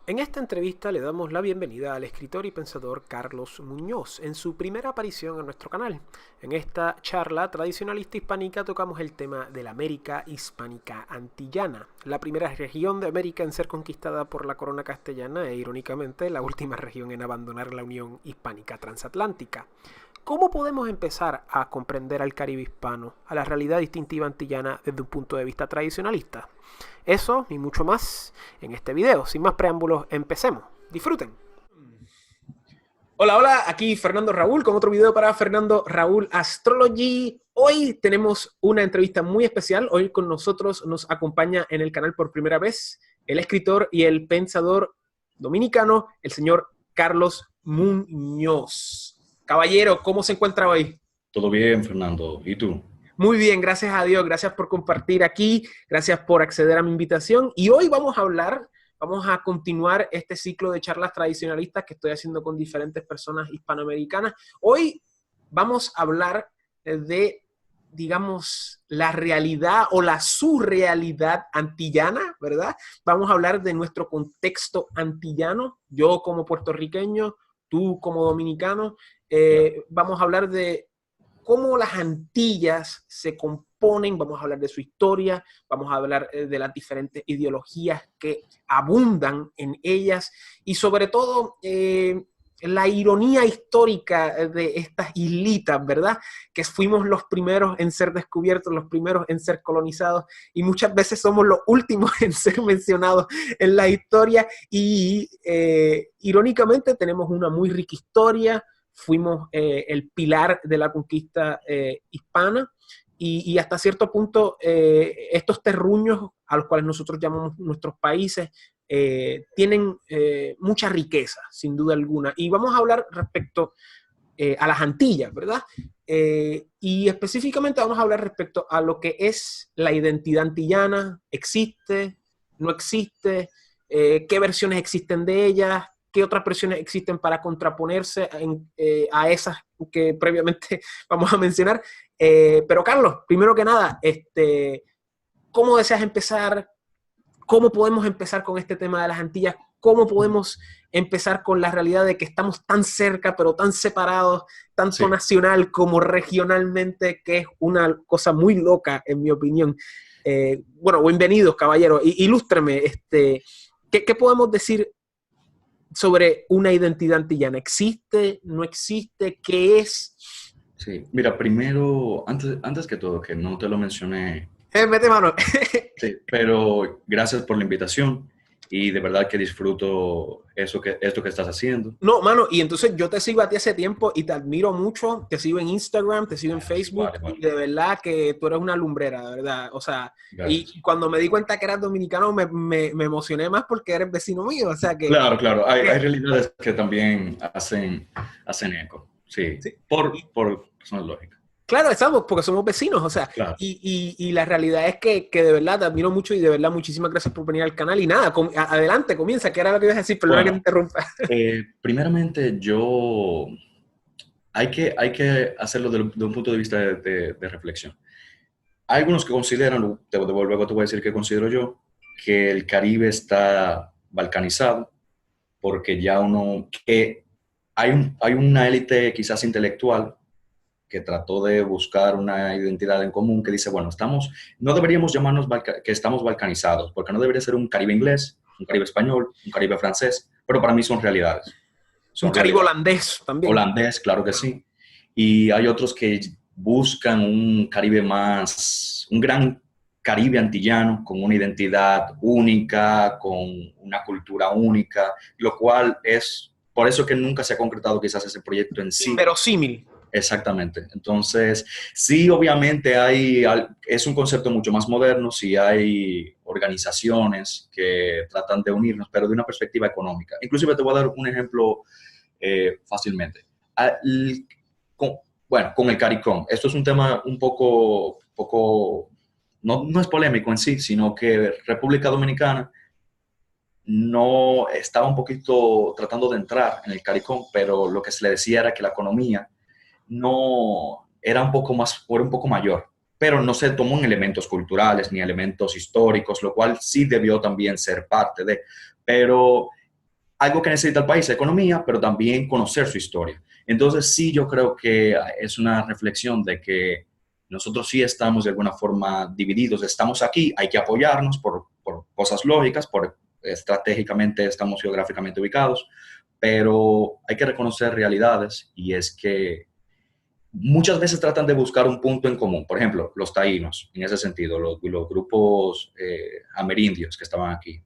En esta entrevista le damos la bienvenida al escritor y pensador Carlos Muñoz en su primera aparición en nuestro canal. En esta charla tradicionalista hispánica tocamos el tema de la América hispánica antillana, la primera región de América en ser conquistada por la corona castellana e irónicamente la última región en abandonar la Unión Hispánica Transatlántica. ¿Cómo podemos empezar a comprender al Caribe hispano, a la realidad distintiva antillana desde un punto de vista tradicionalista? Eso y mucho más en este video. Sin más preámbulos, empecemos. Disfruten. Hola, hola, aquí Fernando Raúl con otro video para Fernando Raúl Astrology. Hoy tenemos una entrevista muy especial. Hoy con nosotros nos acompaña en el canal por primera vez el escritor y el pensador dominicano, el señor Carlos Muñoz. Caballero, ¿cómo se encuentra hoy? Todo bien, Fernando. ¿Y tú? Muy bien, gracias a Dios. Gracias por compartir aquí. Gracias por acceder a mi invitación. Y hoy vamos a continuar este ciclo de charlas tradicionalistas que estoy haciendo con diferentes personas hispanoamericanas. Hoy vamos a hablar de, digamos, la realidad o la surrealidad antillana, ¿verdad? Vamos a hablar de nuestro contexto antillano. Yo como puertorriqueño, tú como dominicano. Vamos a hablar de cómo las Antillas se componen, vamos a hablar de su historia, vamos a hablar de las diferentes ideologías que abundan en ellas y sobre todo la ironía histórica de estas islitas, ¿verdad? Que fuimos los primeros en ser descubiertos, los primeros en ser colonizados y muchas veces somos los últimos en ser mencionados en la historia y irónicamente tenemos una muy rica historia. Fuimos el pilar de la conquista hispana y hasta cierto punto estos terruños a los cuales nosotros llamamos nuestros países tienen mucha riqueza, sin duda alguna. Y vamos a hablar respecto a las Antillas, ¿verdad? Y específicamente vamos a hablar respecto a lo que es la identidad antillana. ¿Existe? ¿No existe? ¿Qué versiones existen de ellas? ¿Qué otras versiones existen para contraponerse a esas que previamente vamos a mencionar? Pero Carlos, primero que nada, ¿cómo deseas empezar? ¿Cómo podemos empezar con este tema de las Antillas? ¿Cómo podemos empezar con la realidad de que estamos tan cerca, pero tan separados, tanto nacional como regionalmente, que es una cosa muy loca, en mi opinión? Bueno, bienvenidos, caballeros. Ilústreme, ¿qué podemos decir sobre una identidad antillana? ¿Existe? ¿No existe? ¿Qué es? Sí, mira, primero, antes que todo, que no te lo mencioné. Mete mano. Sí, pero gracias por la invitación y de verdad que disfruto esto que estás haciendo. No, mano, y entonces yo te sigo a ti hace tiempo y te admiro mucho. Te sigo en Instagram, te sigo en Facebook. Vale. Y de verdad que tú eres una lumbrera, de verdad. O sea, Gracias. y cuando me di cuenta que eras dominicano me emocioné más porque eres vecino mío. O sea que... Claro. Hay realidades que también hacen eco. Sí, Sí. por razones lógicas. Claro, estamos, porque somos vecinos, o sea, Claro. y la realidad es que de verdad te admiro mucho y de verdad muchísimas gracias por venir al canal. Y nada, adelante, comienza, ¿qué era lo que ibas a decir? Perdona que te Bueno, interrumpa. primeramente hay que hacerlo de un punto de vista de reflexión. Hay algunos que consideran, luego te voy a decir que considero yo, que el Caribe está balcanizado porque que hay una élite quizás intelectual que trató de buscar una identidad en común que dice, bueno, no deberíamos llamarnos que estamos balcanizados, porque no debería ser un Caribe inglés, un Caribe español, un Caribe francés, pero para mí son realidades. Un Son Caribe realidades. holandés también. Holandés, claro que sí. Y hay otros que buscan un Caribe un gran Caribe antillano, con una identidad única, con una cultura única, lo cual es por eso que nunca se ha concretado quizás ese proyecto en sí. Inverosímil. Exactamente. Entonces, sí, obviamente es un concepto mucho más moderno, sí hay organizaciones que tratan de unirnos, pero de una perspectiva económica. Inclusive te voy a dar un ejemplo fácilmente. Con, con el CARICOM. Esto es un tema un poco no es polémico en sí, sino que República Dominicana no estaba un poquito tratando de entrar en el CARICOM, pero lo que se le decía era que la economía no era un poco mayor, pero no se tomó en elementos culturales ni elementos históricos, lo cual sí debió también ser parte de, pero algo que necesita el país, economía, pero también conocer su historia. Entonces, sí, yo creo que es una reflexión de que nosotros sí estamos de alguna forma divididos, estamos aquí, hay que apoyarnos por cosas lógicas, estratégicamente estamos geográficamente ubicados, pero hay que reconocer realidades y es que muchas veces tratan de buscar un punto en común. Por ejemplo, los taínos, en ese sentido, los grupos amerindios que estaban aquí.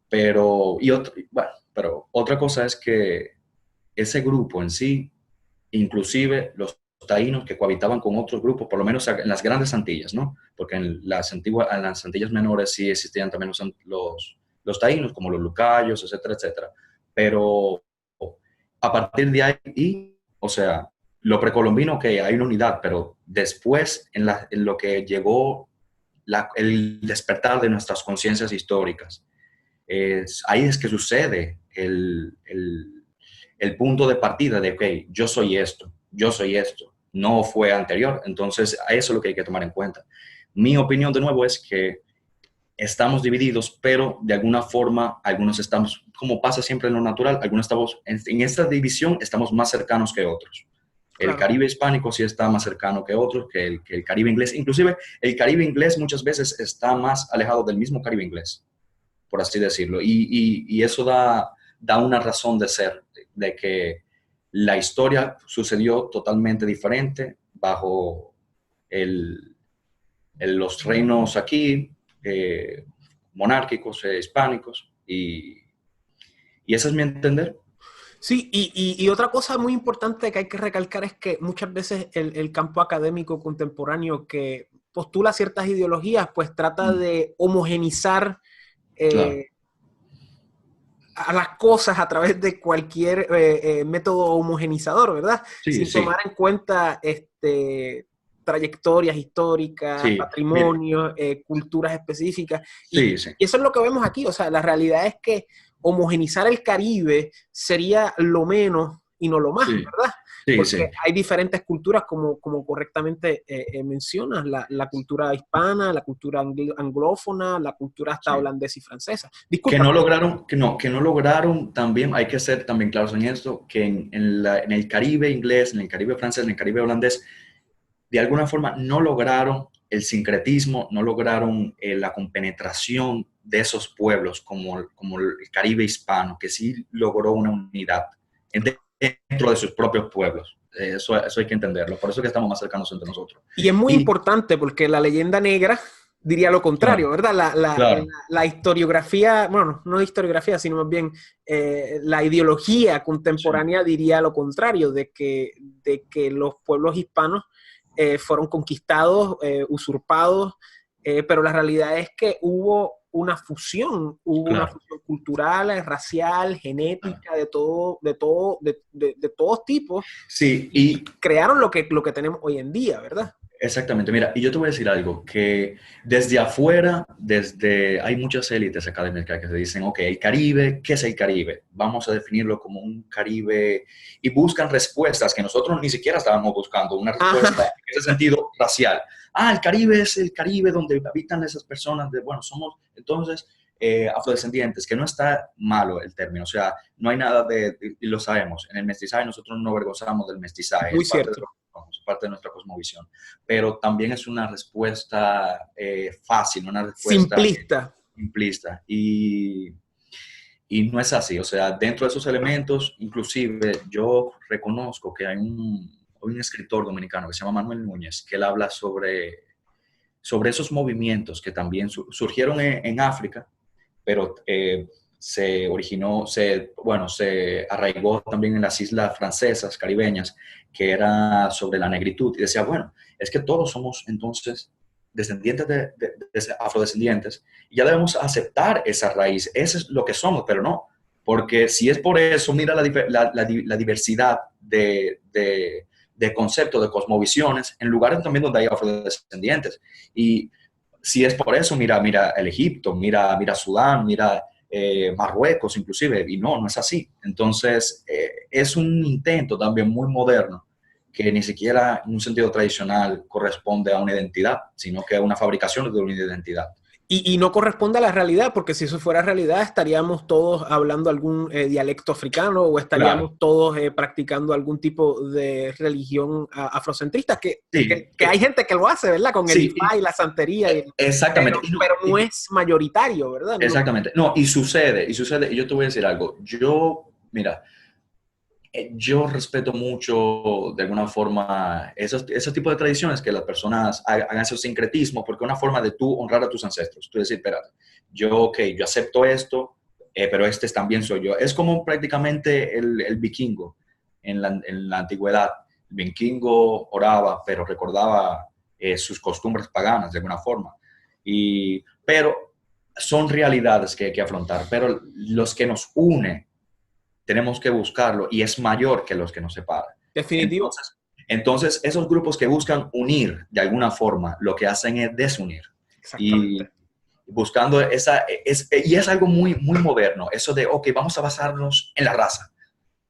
Pero otra cosa es que ese grupo en sí, inclusive los taínos que cohabitaban con otros grupos, por lo menos en las grandes Antillas, ¿no? Porque en las Antillas menores sí existían también los taínos, como los lucayos, etcétera, etcétera. Pero a partir de ahí, o sea, lo precolombino, que hay una unidad, pero después en lo que llegó el despertar de nuestras conciencias históricas, ahí es que sucede el punto de partida de, ok, yo soy esto, no fue anterior. Entonces, eso es lo que hay que tomar en cuenta. Mi opinión, de nuevo, es que estamos divididos, pero de alguna forma, algunos estamos, como pasa siempre en lo natural, algunos estamos, en esta división, estamos más cercanos que otros. El Claro. Caribe hispánico sí está más cercano que otros, que el Caribe inglés. Inclusive, el Caribe inglés muchas veces está más alejado del mismo Caribe inglés, por así decirlo. Y eso da una razón de ser, de que la historia sucedió totalmente diferente bajo los reinos aquí, monárquicos, hispánicos, y eso es mi entender. Sí, y otra cosa muy importante que hay que recalcar es que muchas veces el campo académico contemporáneo que postula ciertas ideologías, pues trata Mm, de homogenizar claro, eh, a las cosas a través de cualquier método homogenizador, ¿verdad? sí, Sin tomar sí, en cuenta trayectorias históricas, sí, mire, patrimonios, culturas específicas. sí, sí, Y eso es lo que vemos aquí. O sea, la realidad es que homogenizar el Caribe sería lo menos y no lo más, sí, ¿verdad? sí, Porque sí, hay diferentes culturas, como correctamente mencionas, la cultura hispana, la cultura anglófona, la cultura hasta sí. holandesa y francesa. Que Disculpa. no lograron, que no lograron también, hay que ser también claros en esto, que en el Caribe inglés, en el Caribe francés, en el Caribe holandés, de alguna forma no lograron el sincretismo, no lograron la compenetración de esos pueblos como el Caribe hispano, que sí logró una unidad dentro de sus propios pueblos. Eso hay que entenderlo, por eso es que estamos más cercanos entre nosotros. Y es muy Y importante porque la leyenda negra diría lo contrario, claro, ¿verdad? claro, La historiografía, bueno, no historiografía, sino más bien la ideología sí, contemporánea diría lo contrario, de que los pueblos hispanos fueron conquistados, usurpados, pero la realidad es que hubo una claro. fusión cultural, racial, Claro. genética, de todos tipos, Sí, y crearon lo que tenemos hoy en día, ¿verdad? exactamente, mira, y yo te voy a decir algo, que desde afuera, hay muchas élites académicas que se dicen, ok, el Caribe, ¿qué es el Caribe? Vamos a definirlo como un Caribe, y buscan respuestas que nosotros ni siquiera estábamos buscando, una respuesta Ajá. en ese sentido racial. Ah, el Caribe es el Caribe donde habitan esas personas bueno, somos entonces afrodescendientes, que no está malo el término, o sea, no hay nada y lo sabemos, en el mestizaje nosotros no nos avergonzamos del mestizaje, Muy es parte de cierto. lo que somos, es parte de nuestra cosmovisión, pero también es una respuesta fácil, una respuesta Simplista. simplista. Y no es así. O sea, dentro de esos elementos, inclusive yo reconozco que hay un escritor dominicano que se llama Manuel Núñez, que él habla sobre esos movimientos que también surgieron en África, pero se originó, bueno, se arraigó también en las islas francesas, caribeñas, que era sobre la negritud. Y decía, bueno, es que todos somos entonces descendientes de afrodescendientes y ya debemos aceptar esa raíz. Eso es lo que somos, pero no. Porque si es por eso, mira la diversidad de conceptos, de cosmovisiones, en lugares también donde hay afrodescendientes. Y si es por eso, mira el Egipto, mira Sudán, mira Marruecos inclusive, y no es así. Entonces, es un intento también muy moderno que ni siquiera en un sentido tradicional corresponde a una identidad, sino que a una fabricación de una identidad. Y no corresponde a la realidad, porque si eso fuera realidad, estaríamos todos hablando algún dialecto africano o Claro, estaríamos todos practicando algún tipo de religión afrocentrista, sí, que hay gente que lo hace, ¿verdad? Con el sí, Ifá y la santería, exactamente. Y pero no es mayoritario, ¿verdad? No. exactamente. No, y sucede, y yo te voy a decir algo. Mira, yo respeto mucho, de alguna forma, esos tipos de tradiciones que las personas hagan esos sincretismos, porque es una forma de tú honrar a tus ancestros. Tú decir, espérate, yo acepto esto, pero este también soy yo. Es como prácticamente el vikingo en la antigüedad. El vikingo oraba, pero recordaba sus costumbres paganas de alguna forma. Pero son realidades que hay que afrontar, pero los que nos unen tenemos que buscarlo y es mayor que los que nos separan. Definitivo. Entonces, esos grupos que buscan unir de alguna forma, lo que hacen es desunir. Y Exactamente. buscando y es algo muy, muy moderno, eso de, ok, vamos a basarnos en la raza.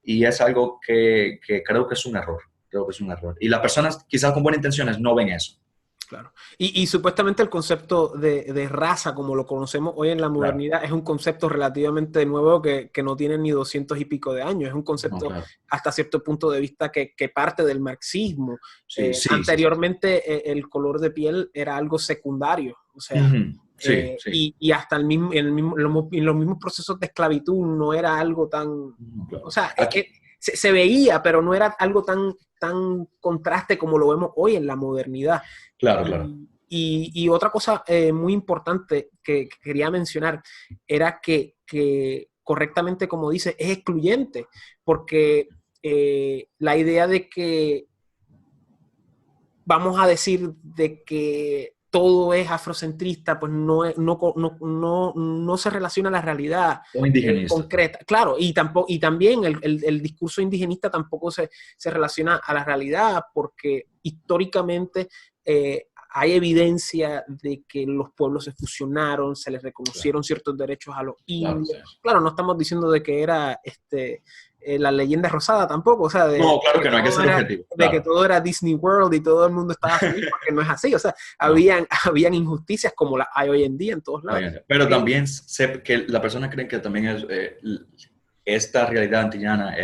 Y es algo que creo que es un error, creo que es un error. Y las personas quizás con buenas intenciones no ven eso. Claro. Y supuestamente el concepto de raza, como lo conocemos hoy en la Claro, modernidad, es un concepto relativamente nuevo que no tiene ni 200 y pico de años. Es un no, concepto claro. hasta cierto punto de vista que parte del marxismo. Sí, sí, sí, sí. Anteriormente el color de piel era algo secundario. O sea, Ujú. Sí, sí. y hasta en los mismos procesos de esclavitud no era algo tan... No, O claro. sea, Aquí, se veía, pero no era algo tan contraste como lo vemos hoy en la modernidad. claro, claro. Y otra cosa muy importante que quería mencionar era que correctamente, como dice, es excluyente, porque la idea de que vamos a decir de que todo es afrocentrista, pues no se relaciona a la realidad O indigenista. concreta. Claro, y también el discurso indigenista tampoco se relaciona a la realidad, porque históricamente hay evidencia de que los pueblos se fusionaron, se les Claro, reconocieron ciertos derechos a los claro, sí. indios. Claro, no estamos diciendo de que era la leyenda rosada tampoco, o sea, No, claro que no, hay que ser objetivo, de que claro. todo era Disney World y todo el mundo estaba feliz, porque no es así, o sea, No. habían injusticias como las hay hoy en día en todos lados. Pero Eh, también sé que la persona cree que también esta realidad antillana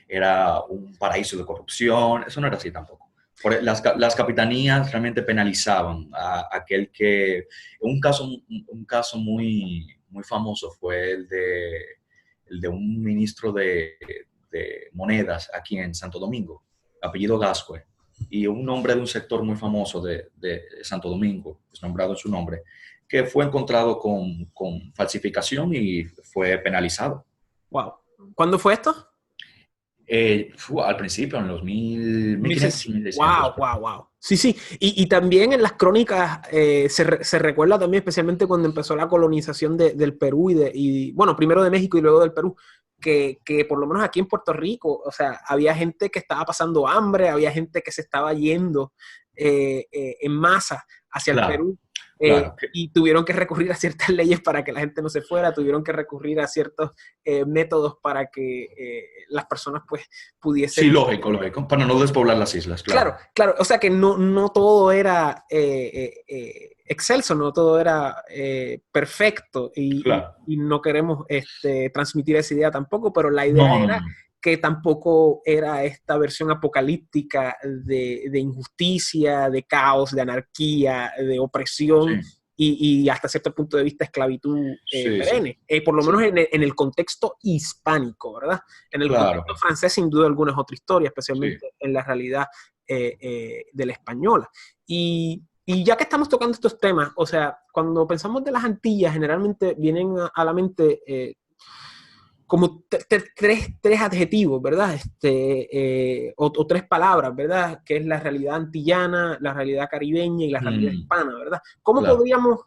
era un paraíso de corrupción. Eso no era así tampoco. Las capitanías realmente penalizaban a aquel que... Un caso muy, muy famoso fue el de un ministro de monedas aquí en Santo Domingo, apellido Gascue, y un hombre de un sector muy famoso de Santo Domingo, pues nombrado en su nombre, que fue encontrado con falsificación y fue penalizado. wow. ¿Cuándo fue esto? Al principio, en los 1500, 1600. Wow, wow, wow. Sí, sí. Y también en las crónicas se recuerda también, especialmente cuando empezó la colonización del Perú bueno, primero de México y luego del Perú, que por lo menos aquí en Puerto Rico, o sea, había gente que estaba pasando hambre, había gente que se estaba yendo en masa hacia el Claro, Perú. claro. Y tuvieron que recurrir a ciertas leyes para que la gente no se fuera, tuvieron que recurrir a ciertos métodos para que las personas pues Sí, pudiesen. lógico, lógico. Para no despoblar las islas, Claro, claro. claro, o sea que no todo era excelso, no todo era perfecto Claro. y no queremos transmitir esa idea tampoco, pero la idea No, no, era no. que tampoco era esta versión apocalíptica de injusticia, de caos, de anarquía, de opresión Sí, y hasta cierto punto de vista esclavitud sí, sí. perenne, por lo Sí, menos en el contexto hispánico, ¿verdad? En el claro, contexto claro. francés, sin duda alguna es otra historia, Sí. especialmente en la realidad de la española. Y ya que estamos tocando estos temas, o sea, cuando pensamos de las Antillas, generalmente vienen a la mente como tres adjetivos, ¿verdad? O tres palabras, ¿verdad? Que es la realidad antillana, la realidad caribeña y la realidad Mm, hispana, ¿verdad? ¿Cómo claro. podríamos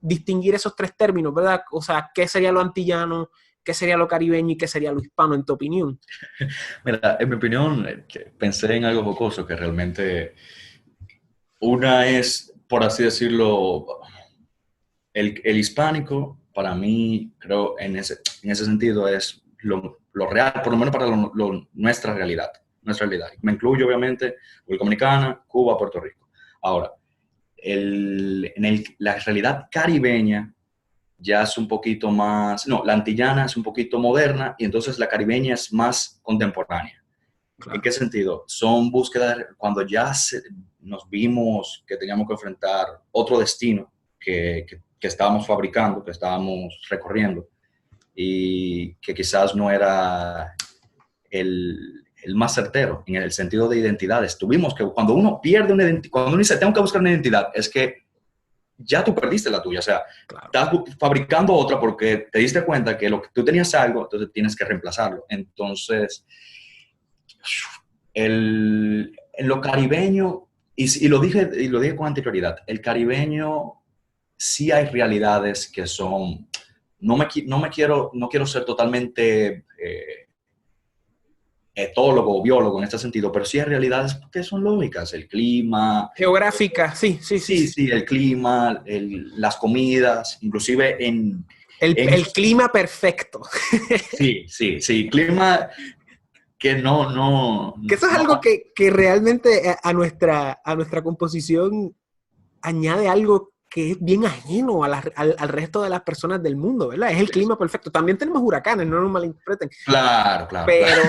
distinguir esos tres términos, ¿verdad? O sea, ¿qué sería lo antillano, qué sería lo caribeño y qué sería lo hispano, en tu opinión? Mira, en mi opinión, pensé en algo jocoso que realmente una es, por así decirlo, el hispánico, para mí, creo, en ese sentido, es lo real, por lo menos para nuestra realidad, nuestra realidad. Me incluyo, obviamente, República Dominicana, Cuba, Puerto Rico. Ahora, la realidad caribeña ya es un poquito más, no, la antillana es un poquito moderna y entonces la caribeña es más contemporánea. Claro. ¿En qué sentido? Son búsquedas cuando ya nos vimos que teníamos que enfrentar otro destino que estábamos fabricando, que estábamos recorriendo y que quizás no era el más certero en el sentido de identidades. Tuvimos que, cuando uno pierde una identidad, cuando uno dice tengo que buscar una identidad, es que ya tú perdiste la tuya, o sea, Claro. estás fabricando otra porque te diste cuenta que lo que tú tenías algo, entonces tienes que reemplazarlo. Entonces, en lo caribeño, y lo dije con anterioridad, el caribeño sí hay realidades que son, no quiero ser totalmente etólogo o biólogo en este sentido, pero sí hay realidades que son lógicas, el clima. Geográfica, sí. Sí, el clima, las comidas, inclusive en El esos... clima perfecto. Sí, clima que Que eso es algo que realmente a nuestra composición añade algo que es bien ajeno al resto de las personas del mundo, ¿verdad? Es el clima perfecto. También tenemos huracanes, no nos malinterpreten. Claro. Pero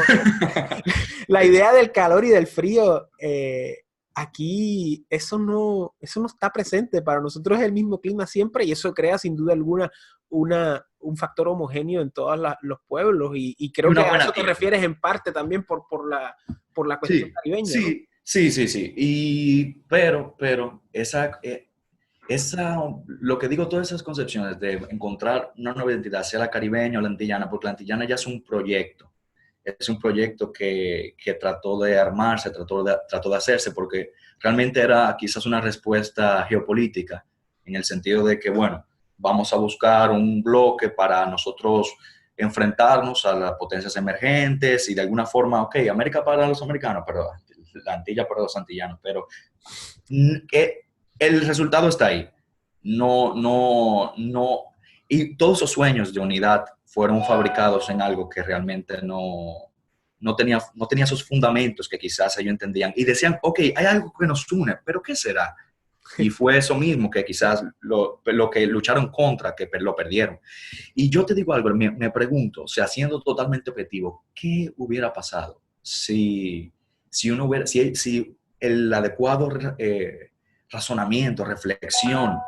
la idea del calor y del frío, aquí eso no está presente. Para nosotros es el mismo clima siempre y eso crea sin duda alguna un factor homogéneo en todos los pueblos y Y creo que una a buena eso te tierra. refieres en parte también por la cuestión Sí, caribeña, ¿no? sí. Pero lo que digo, todas esas concepciones de encontrar una nueva identidad, sea la caribeña o la antillana, porque la antillana ya es un proyecto que trató de armarse, trató de hacerse, porque realmente era quizás una respuesta geopolítica, en el sentido de que, bueno, vamos a buscar un bloque para nosotros enfrentarnos a las potencias emergentes y de alguna forma, ok, América para los americanos, pero la Antilla para los antillanos, pero el resultado está ahí. No, y todos esos sueños de unidad fueron fabricados en algo que realmente no tenía esos fundamentos que quizás ellos entendían. Y decían, ok, hay algo que nos une, pero ¿qué será? Y fue eso mismo que quizás lo que lucharon contra, que lo perdieron. Y yo te digo algo, me pregunto, o sea, siendo totalmente objetivo, ¿qué hubiera pasado si el adecuado razonamiento, reflexión,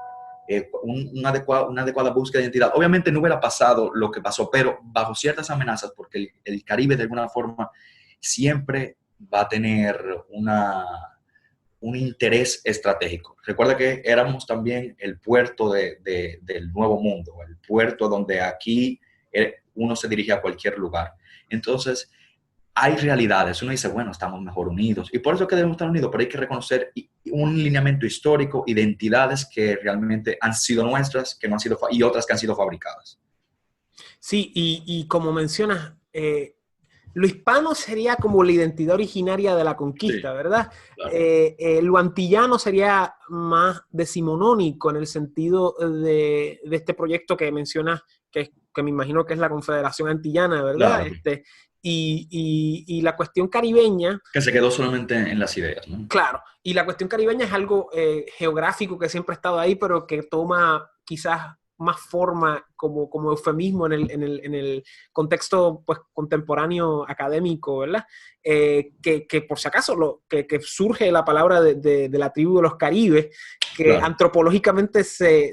una adecuada búsqueda de identidad? Obviamente no hubiera pasado lo que pasó, pero bajo ciertas amenazas, porque el Caribe de alguna forma siempre va a tener un interés estratégico. Recuerda que éramos también el puerto del Nuevo Mundo, el puerto donde aquí uno se dirige a cualquier lugar. Entonces, hay realidades. Uno dice, bueno, estamos mejor unidos. Y por eso que debemos estar unidos, pero hay que reconocer un lineamiento histórico, identidades que realmente han sido nuestras, que no han sido, y otras que han sido fabricadas. Sí, y como mencionas, lo hispano sería como la identidad originaria de la Sí, conquista, ¿verdad? claro. Lo antillano sería más decimonónico en el sentido de este proyecto que mencionas, que me imagino que es la Confederación Antillana, ¿verdad? Claro. Y la cuestión caribeña, Que se quedó solamente en las ideas, ¿no? claro, y la cuestión caribeña es algo geográfico que siempre ha estado ahí, pero que toma quizás más forma como eufemismo en el contexto pues, contemporáneo académico, ¿verdad? Que por si acaso que surge la palabra de la tribu de los caribes, que Claro. antropológicamente se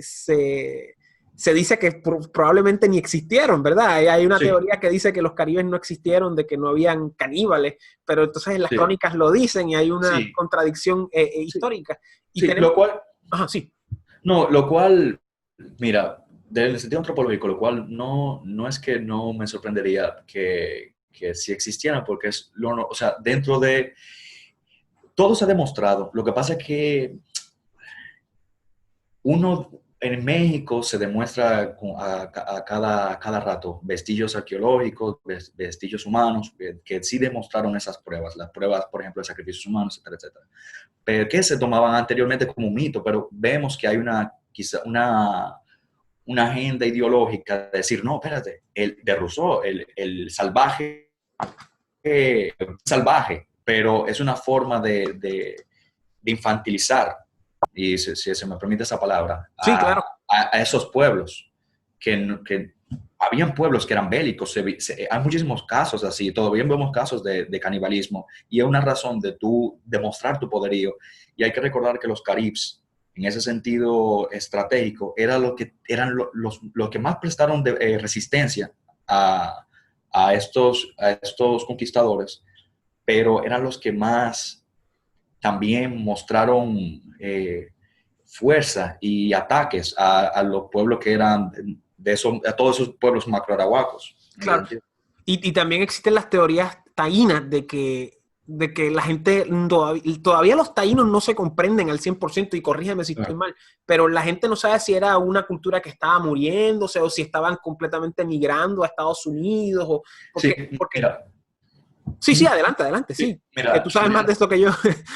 dice que probablemente ni existieron, ¿verdad? Hay una Sí, teoría que dice que los caribes no existieron, de que no habían caníbales, pero entonces en las sí, crónicas lo dicen y hay una sí, contradicción sí, histórica. Y sí, tenemos... lo cual, Ajá, sí. no, lo cual, mira, desde el sentido antropológico, lo cual no es que no me sorprendería que si existieran, porque o sea, dentro de, todo se ha demostrado. Lo que pasa es que uno en México se demuestra a cada rato vestigios arqueológicos, vestigios humanos, que sí demostraron esas pruebas, las pruebas, por ejemplo, de sacrificios humanos, etcétera, etcétera. Pero que se tomaban anteriormente como un mito, pero vemos que hay quizá una agenda ideológica de decir, no, espérate, de Rousseau, el salvaje, salvaje, pero es una forma de infantilizar y si se me permite esa palabra, Sí, claro. a esos pueblos, que habían pueblos que eran bélicos, hay muchísimos casos así, todavía vemos casos de canibalismo, y es una razón de tú demostrar tu poderío, y hay que recordar que los caribs, en ese sentido estratégico, eran los que más prestaron resistencia a estos conquistadores, pero eran los que más también mostraron fuerza y ataques a los pueblos que eran a todos esos pueblos macroarahuacos. Claro. Y también existen las teorías taínas de que la gente, todavía los taínos no se comprenden al 100%, y corrígeme si estoy mal, pero la gente no sabe si era una cultura que estaba muriéndose o si estaban completamente migrando a Estados Unidos. Mira, sí, adelante, sí. Mira, Que tú sabes más de esto que yo.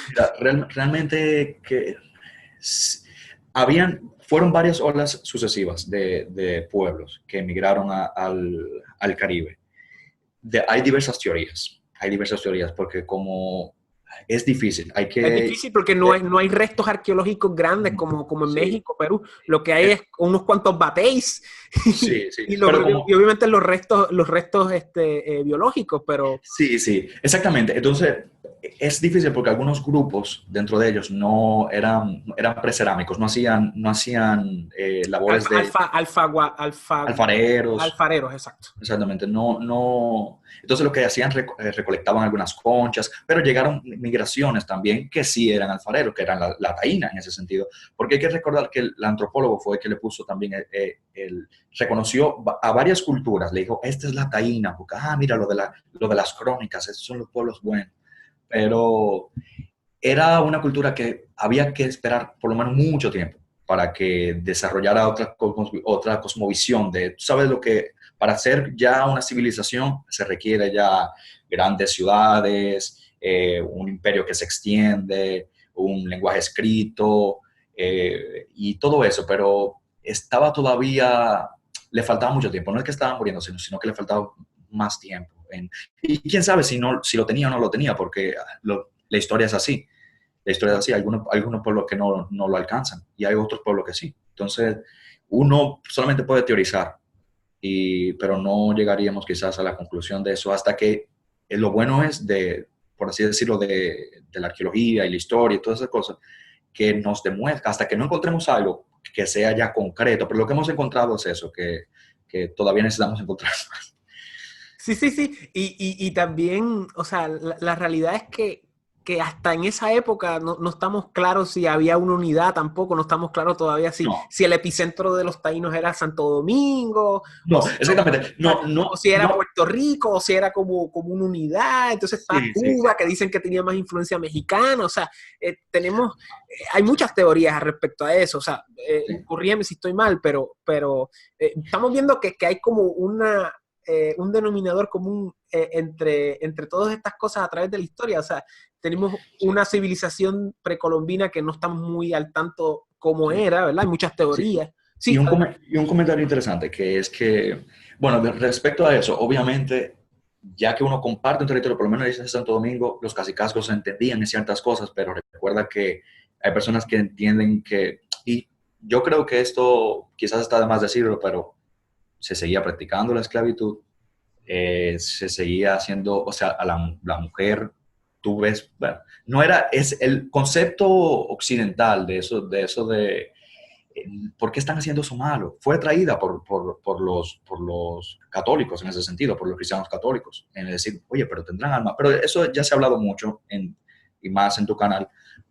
Mira, realmente fueron varias olas sucesivas de pueblos que emigraron al Caribe. Hay diversas teorías, porque como es difícil, Es difícil porque no hay restos arqueológicos grandes como en sí, México, Perú. Lo que hay es unos cuantos batéis sí, sí. y obviamente los restos biológicos, pero... Sí, exactamente. Entonces, es difícil porque algunos grupos dentro de ellos no eran precerámicos, no hacían labores de alfareros. Alfareros, exacto. Exactamente, no. Entonces lo que hacían, recolectaban algunas conchas, pero llegaron migraciones también que sí eran alfareros, que eran la taína en ese sentido, porque hay que recordar que el antropólogo fue el que le puso también, reconoció a varias culturas, le dijo, esta es la taína, porque, mira, lo de las crónicas, estos son los pueblos buenos, pero era una cultura que había que esperar por lo menos mucho tiempo para que desarrollara otra cosmovisión de, tú sabes lo que, para ser ya una civilización se requiere ya grandes ciudades, un imperio que se extiende, un lenguaje escrito y todo eso, pero estaba todavía, le faltaba mucho tiempo, no es que estaba muriendo, sino que le faltaba más tiempo. Y quién sabe si lo tenía o no lo tenía, porque la historia es así. La historia es así, hay algunos pueblos que no lo alcanzan y hay otros pueblos que sí. Entonces, uno solamente puede teorizar, pero no llegaríamos quizás a la conclusión de eso hasta que lo bueno es por así decirlo, de la arqueología y la historia y todas esas cosas, que nos demuestra, hasta que no encontremos algo que sea ya concreto, pero lo que hemos encontrado es eso, que todavía necesitamos encontrar más. Sí. Y también, o sea, la realidad es que hasta en esa época no estamos claros si había una unidad tampoco, no estamos claros todavía si el epicentro de los taínos era Santo Domingo, Exactamente, o si era Puerto Rico, o si era como una unidad. Entonces está Cuba, que dicen que tenía más influencia mexicana. O sea, hay muchas teorías respecto a eso. O sea, corrígeme si estoy mal, pero estamos viendo que hay como un denominador común entre todas estas cosas a través de la historia. O sea, tenemos una civilización precolombina que no estamos muy al tanto cómo era, ¿verdad? Hay muchas teorías. Sí. Y un comentario interesante, que es que, bueno, respecto a eso, obviamente, ya que uno comparte un territorio, por lo menos en Santo Domingo, los cacicazgos entendían en ciertas cosas, pero recuerda que hay personas que entienden y yo creo que esto quizás está de más decirlo, pero se seguía practicando la esclavitud, se seguía haciendo, o sea, a la mujer, tú ves, bueno, es el concepto occidental de eso de ¿por qué están haciendo eso malo? Fue traída por los católicos en ese sentido, por los cristianos católicos, en decir, oye, pero tendrán alma. Pero eso ya se ha hablado mucho, y más en tu canal,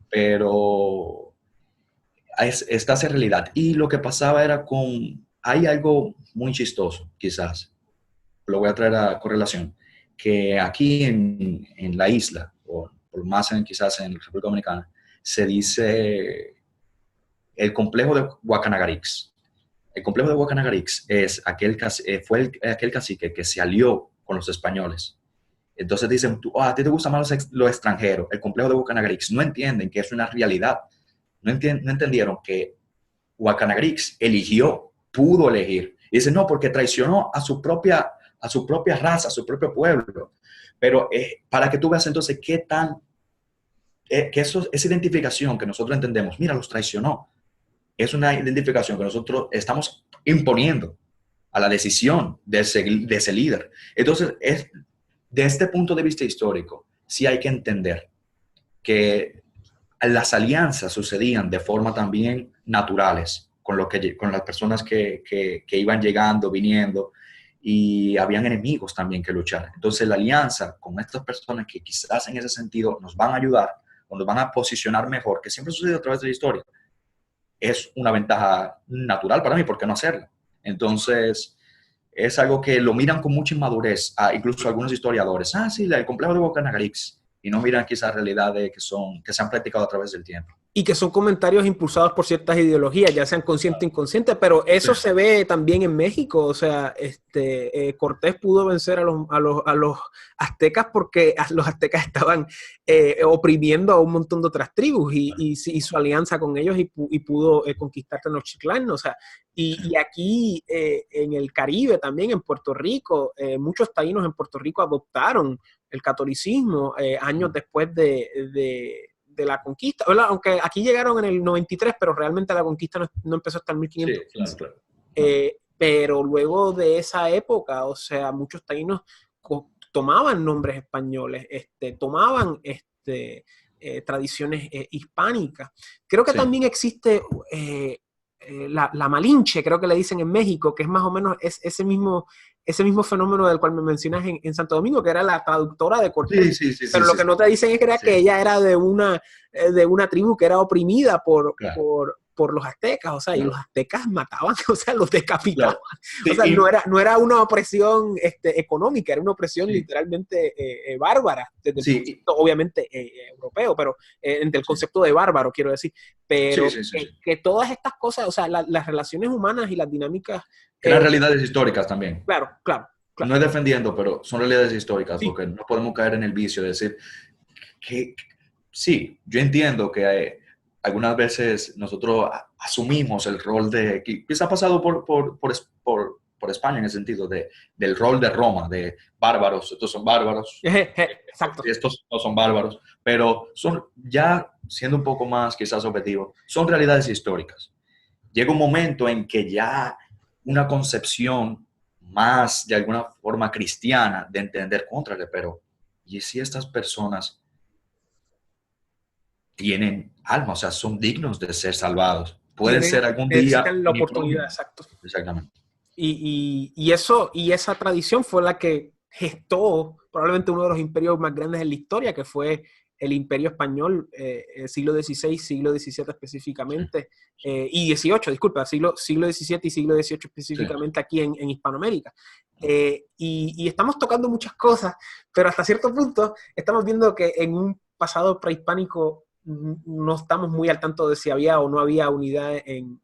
pero está esa realidad. Y lo que pasaba era hay algo muy chistoso, quizás, lo voy a traer a correlación, que aquí en la isla, o por más quizás en la República Dominicana, se dice el complejo de Guacanagarix. El complejo de Guacanagarix fue aquel cacique que se alió con los españoles. Entonces dicen, a ti te gusta más lo extranjero, el complejo de Guacanagarix. No entienden que es una realidad. No entendieron que Guacanagarix pudo elegir. Y dicen, no, porque traicionó a su propia raza, a su propio pueblo. Pero para que tú veas entonces qué tan que eso, esa identificación que nosotros entendemos, mira, los traicionó, es una identificación que nosotros estamos imponiendo a la decisión de ese líder. Entonces, de este punto de vista histórico, sí hay que entender que las alianzas sucedían de forma también naturales con las personas que iban llegando, viniendo, y habían enemigos también que luchar. Entonces, la alianza con estas personas que quizás en ese sentido nos van a ayudar o nos van a posicionar mejor, que siempre sucede a través de la historia, es una ventaja natural para mí, ¿por qué no hacerlo? Entonces, es algo que lo miran con mucha inmadurez, incluso algunos historiadores. Sí, el complejo de Bocanegrix, y no miran quizás realidades que se han practicado a través del tiempo. Y que son comentarios impulsados por ciertas ideologías, ya sean conscientes o inconscientes, pero eso se ve también en México. O sea, Cortés pudo vencer a los aztecas porque los aztecas estaban oprimiendo a un montón de otras tribus y su alianza con ellos y pudo conquistar Tenochtitlán. O sea, y aquí en el Caribe también, en Puerto Rico, muchos taínos en Puerto Rico adoptaron el catolicismo años después de la conquista, ¿verdad? Aunque aquí llegaron en el 93, pero realmente la conquista no empezó hasta el 1515. Sí, claro. Pero luego de esa época, o sea, muchos taínos tomaban nombres españoles, tomaban tradiciones hispánicas. Creo que también existe la Malinche, creo que le dicen en México, que es más o menos ese mismo fenómeno del cual me mencionas en Santo Domingo, que era la traductora de Cortés. Sí, pero lo que no te dicen es que ella era de una tribu que era oprimida por los aztecas, o sea, y los aztecas mataban, o sea, los decapitaban. O sea, no era una opresión económica, era una opresión literalmente bárbara, desde el concepto, obviamente, europeo, pero entre el concepto de bárbaro, quiero decir. Pero que todas estas cosas, o sea, las relaciones humanas y las dinámicas... Eran realidades históricas también. Claro. No es defendiendo, pero son realidades históricas, porque no podemos caer en el vicio de decir que sí, yo entiendo que algunas veces nosotros asumimos el rol de, quizá ha pasado por España en el sentido del rol de Roma, de bárbaros, estos son bárbaros, Exacto. estos no son bárbaros, pero son, ya siendo un poco más quizás objetivo, son realidades históricas. Llega un momento en que ya una concepción más de alguna forma cristiana de entender contrale, pero ¿y si estas personas tienen alma? O sea, son dignos de ser salvados. Pueden ser algún día... Necesitan la oportunidad, exacto. Exactamente. Y esa tradición fue la que gestó probablemente uno de los imperios más grandes en la historia, que fue el Imperio Español, siglo XVI, siglo XVII específicamente, y XVIII, disculpa, siglo XVII y siglo XVIII específicamente aquí en Hispanoamérica. Y estamos tocando muchas cosas, pero hasta cierto punto estamos viendo que en un pasado prehispánico no estamos muy al tanto de si había o no había unidad en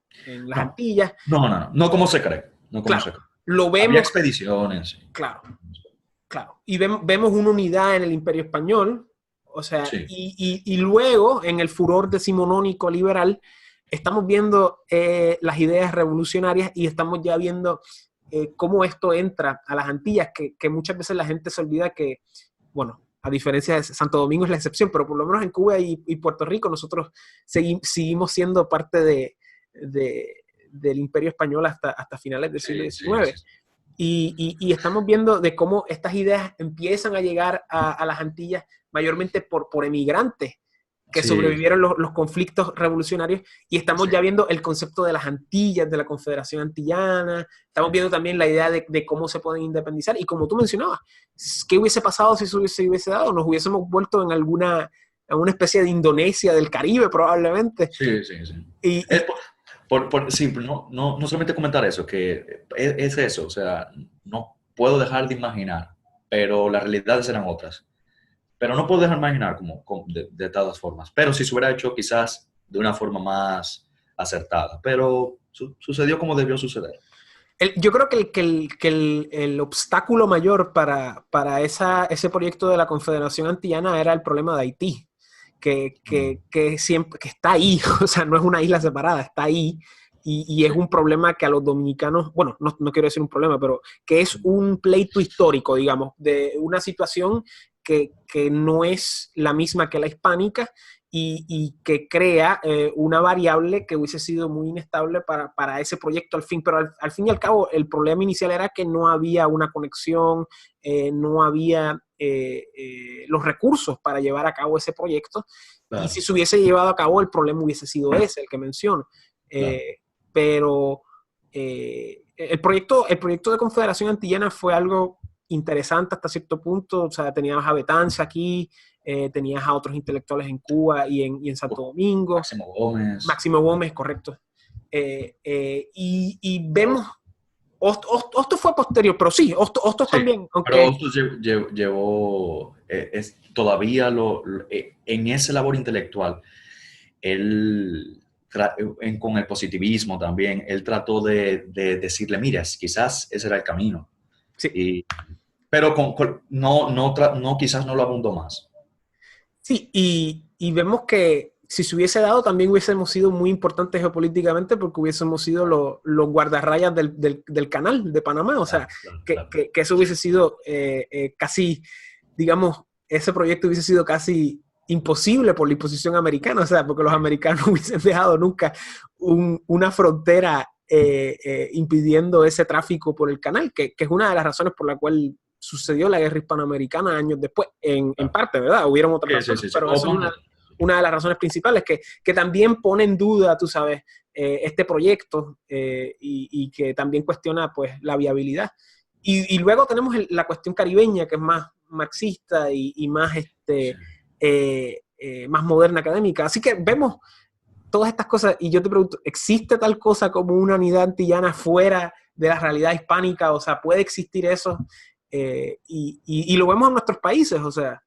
las Antillas. No como se cree. No como se cree. Lo vemos. Había expediciones. Claro. Y vemos una unidad en el Imperio Español. O sea, y luego, en el furor decimonónico liberal, estamos viendo las ideas revolucionarias y estamos ya viendo cómo esto entra a las Antillas, que muchas veces la gente se olvida que, bueno, a diferencia de Santo Domingo es la excepción, pero por lo menos en Cuba y Puerto Rico nosotros seguimos siendo parte del Imperio Español hasta finales del siglo XIX. Y estamos viendo de cómo estas ideas empiezan a llegar a las Antillas mayormente por emigrantes que sobrevivieron los conflictos revolucionarios, y estamos ya viendo el concepto de las Antillas, de la Confederación Antillana, estamos viendo también la idea de cómo se pueden independizar, y como tú mencionabas, ¿qué hubiese pasado si eso se hubiese dado? Nos hubiésemos vuelto en alguna especie de Indonesia del Caribe probablemente. Sí. No solamente comentar eso, que es eso, o sea, no puedo dejar de imaginar, pero las realidades eran otras. Pero no puedo dejar de imaginar de todas formas. Pero si se hubiera hecho quizás de una forma más acertada. Pero sucedió como debió suceder. Yo creo que el obstáculo mayor para ese proyecto de la Confederación Antillana era el problema de Haití. Que está ahí, o sea, no es una isla separada, está ahí, y es un problema que a los dominicanos, bueno, no quiero decir un problema, pero que es un pleito histórico, digamos, de una situación que no es la misma que la hispánica, y que crea una variable que hubiese sido muy inestable para ese proyecto al fin. Pero al fin y al cabo, el problema inicial era que no había una conexión, no había los recursos para llevar a cabo ese proyecto. Claro. Y si se hubiese llevado a cabo, el problema hubiese sido ese, el que menciono. Claro. Pero el proyecto de Confederación Antillana fue algo interesante hasta cierto punto. O sea, tenías a Betances aquí, tenías a otros intelectuales en Cuba y en Santo Domingo. Máximo Gómez, correcto. Y vemos, Hostos fue posterior, pero sí, Hostos sí, también. Aunque... Pero Hostos llevó todavía en esa labor intelectual, él con el positivismo también, él trató de decirle, mira, quizás ese era el camino. Sí. Pero quizás no lo abundó más. Sí, y vemos que si se hubiese dado, también hubiésemos sido muy importantes geopolíticamente porque hubiésemos sido los guardarrayas del canal de Panamá. O sea, claro. Que eso hubiese sido casi, digamos, ese proyecto hubiese sido casi imposible por la imposición americana. O sea, porque los americanos no hubiesen dejado nunca una frontera impidiendo ese tráfico por el canal, que es una de las razones por la cual sucedió la guerra hispanoamericana años después, en parte, ¿verdad? Hubieron otras razones, sí. Pero eso es una de las razones principales que también pone en duda, tú sabes, este proyecto y que también cuestiona, pues, la viabilidad. Y luego tenemos la cuestión caribeña, que es más marxista y más, más moderna académica. Así que vemos todas estas cosas y yo te pregunto, ¿existe tal cosa como una unidad antillana fuera de la realidad hispánica? O sea, ¿puede existir eso? Y lo vemos en nuestros países, o sea,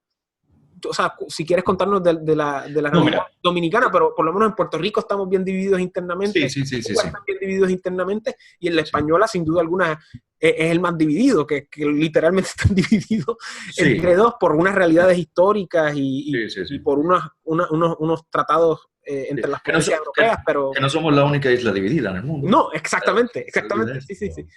si quieres contarnos de la realidad dominicana, pero por lo menos en Puerto Rico estamos bien divididos internamente, sí. Están bien divididos internamente, y en la española, sin duda alguna, es el más dividido, que literalmente están divididos entre dos por unas realidades históricas y por unos tratados entre las potencias europeas, pero... Que no somos la única isla dividida en el mundo. No, exactamente, sí.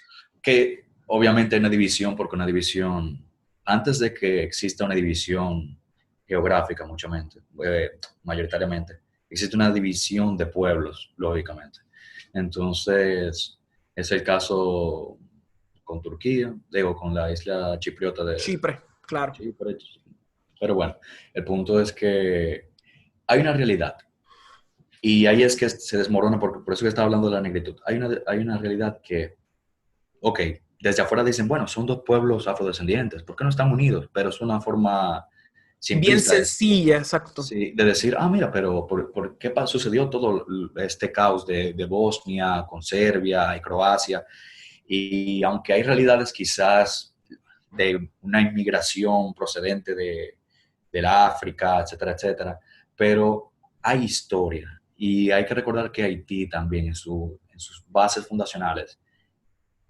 Que obviamente hay una división, porque una división, antes de que exista una división geográfica, mayoritariamente, existe una división de pueblos, lógicamente. Entonces, es el caso con Turquía, con la isla chipriota de Chipre, claro. Chipre. Pero bueno, el punto es que hay una realidad. Y ahí es que se desmorona, por eso que estaba hablando de la negritud. Hay una realidad que, ok, desde afuera dicen, bueno, son dos pueblos afrodescendientes, ¿por qué no están unidos? Pero es una forma simplista. Bien sencilla, exacto. Sí, de decir, mira, pero ¿por qué sucedió todo este caos de Bosnia con Serbia y Croacia? Y aunque hay realidades quizás de una inmigración procedente del África, etcétera, pero hay historia. Y hay que recordar que Haití también en sus bases fundacionales,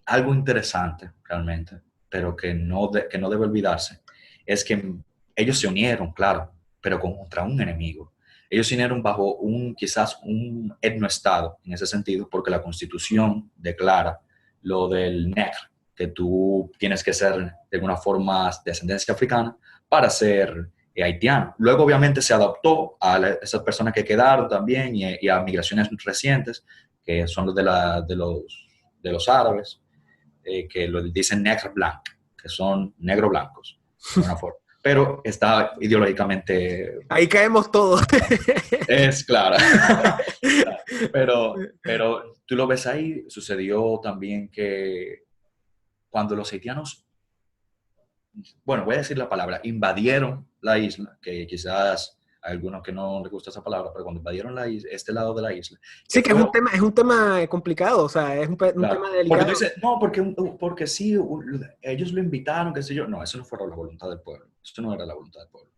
algo interesante realmente, pero que no debe olvidarse, es que ellos se unieron, claro, pero contra un enemigo. Ellos se unieron bajo quizás un etnoestado en ese sentido, porque la Constitución declara lo del negro, que tú tienes que ser de alguna forma de ascendencia africana para ser haitiano. Luego, obviamente, se adaptó a esas personas que quedaron también y a migraciones recientes, que son los de los árabes, que lo dicen negro blanc, que son negro blancos, de alguna forma. Pero está ideológicamente... Ahí caemos todos. Es claro. Pero tú lo ves ahí, sucedió también que cuando los haitianos, bueno, voy a decir la palabra, invadieron la isla, que quizás a algunos que no les gusta esa palabra, pero cuando invadieron la isla, este lado de la isla. Sí, que es un tema complicado, o sea, es un tema delicado. Porque tú dices, no, porque sí, ellos lo invitaron, qué sé yo. No, eso no fue la voluntad del pueblo. Eso no era la voluntad del pueblo.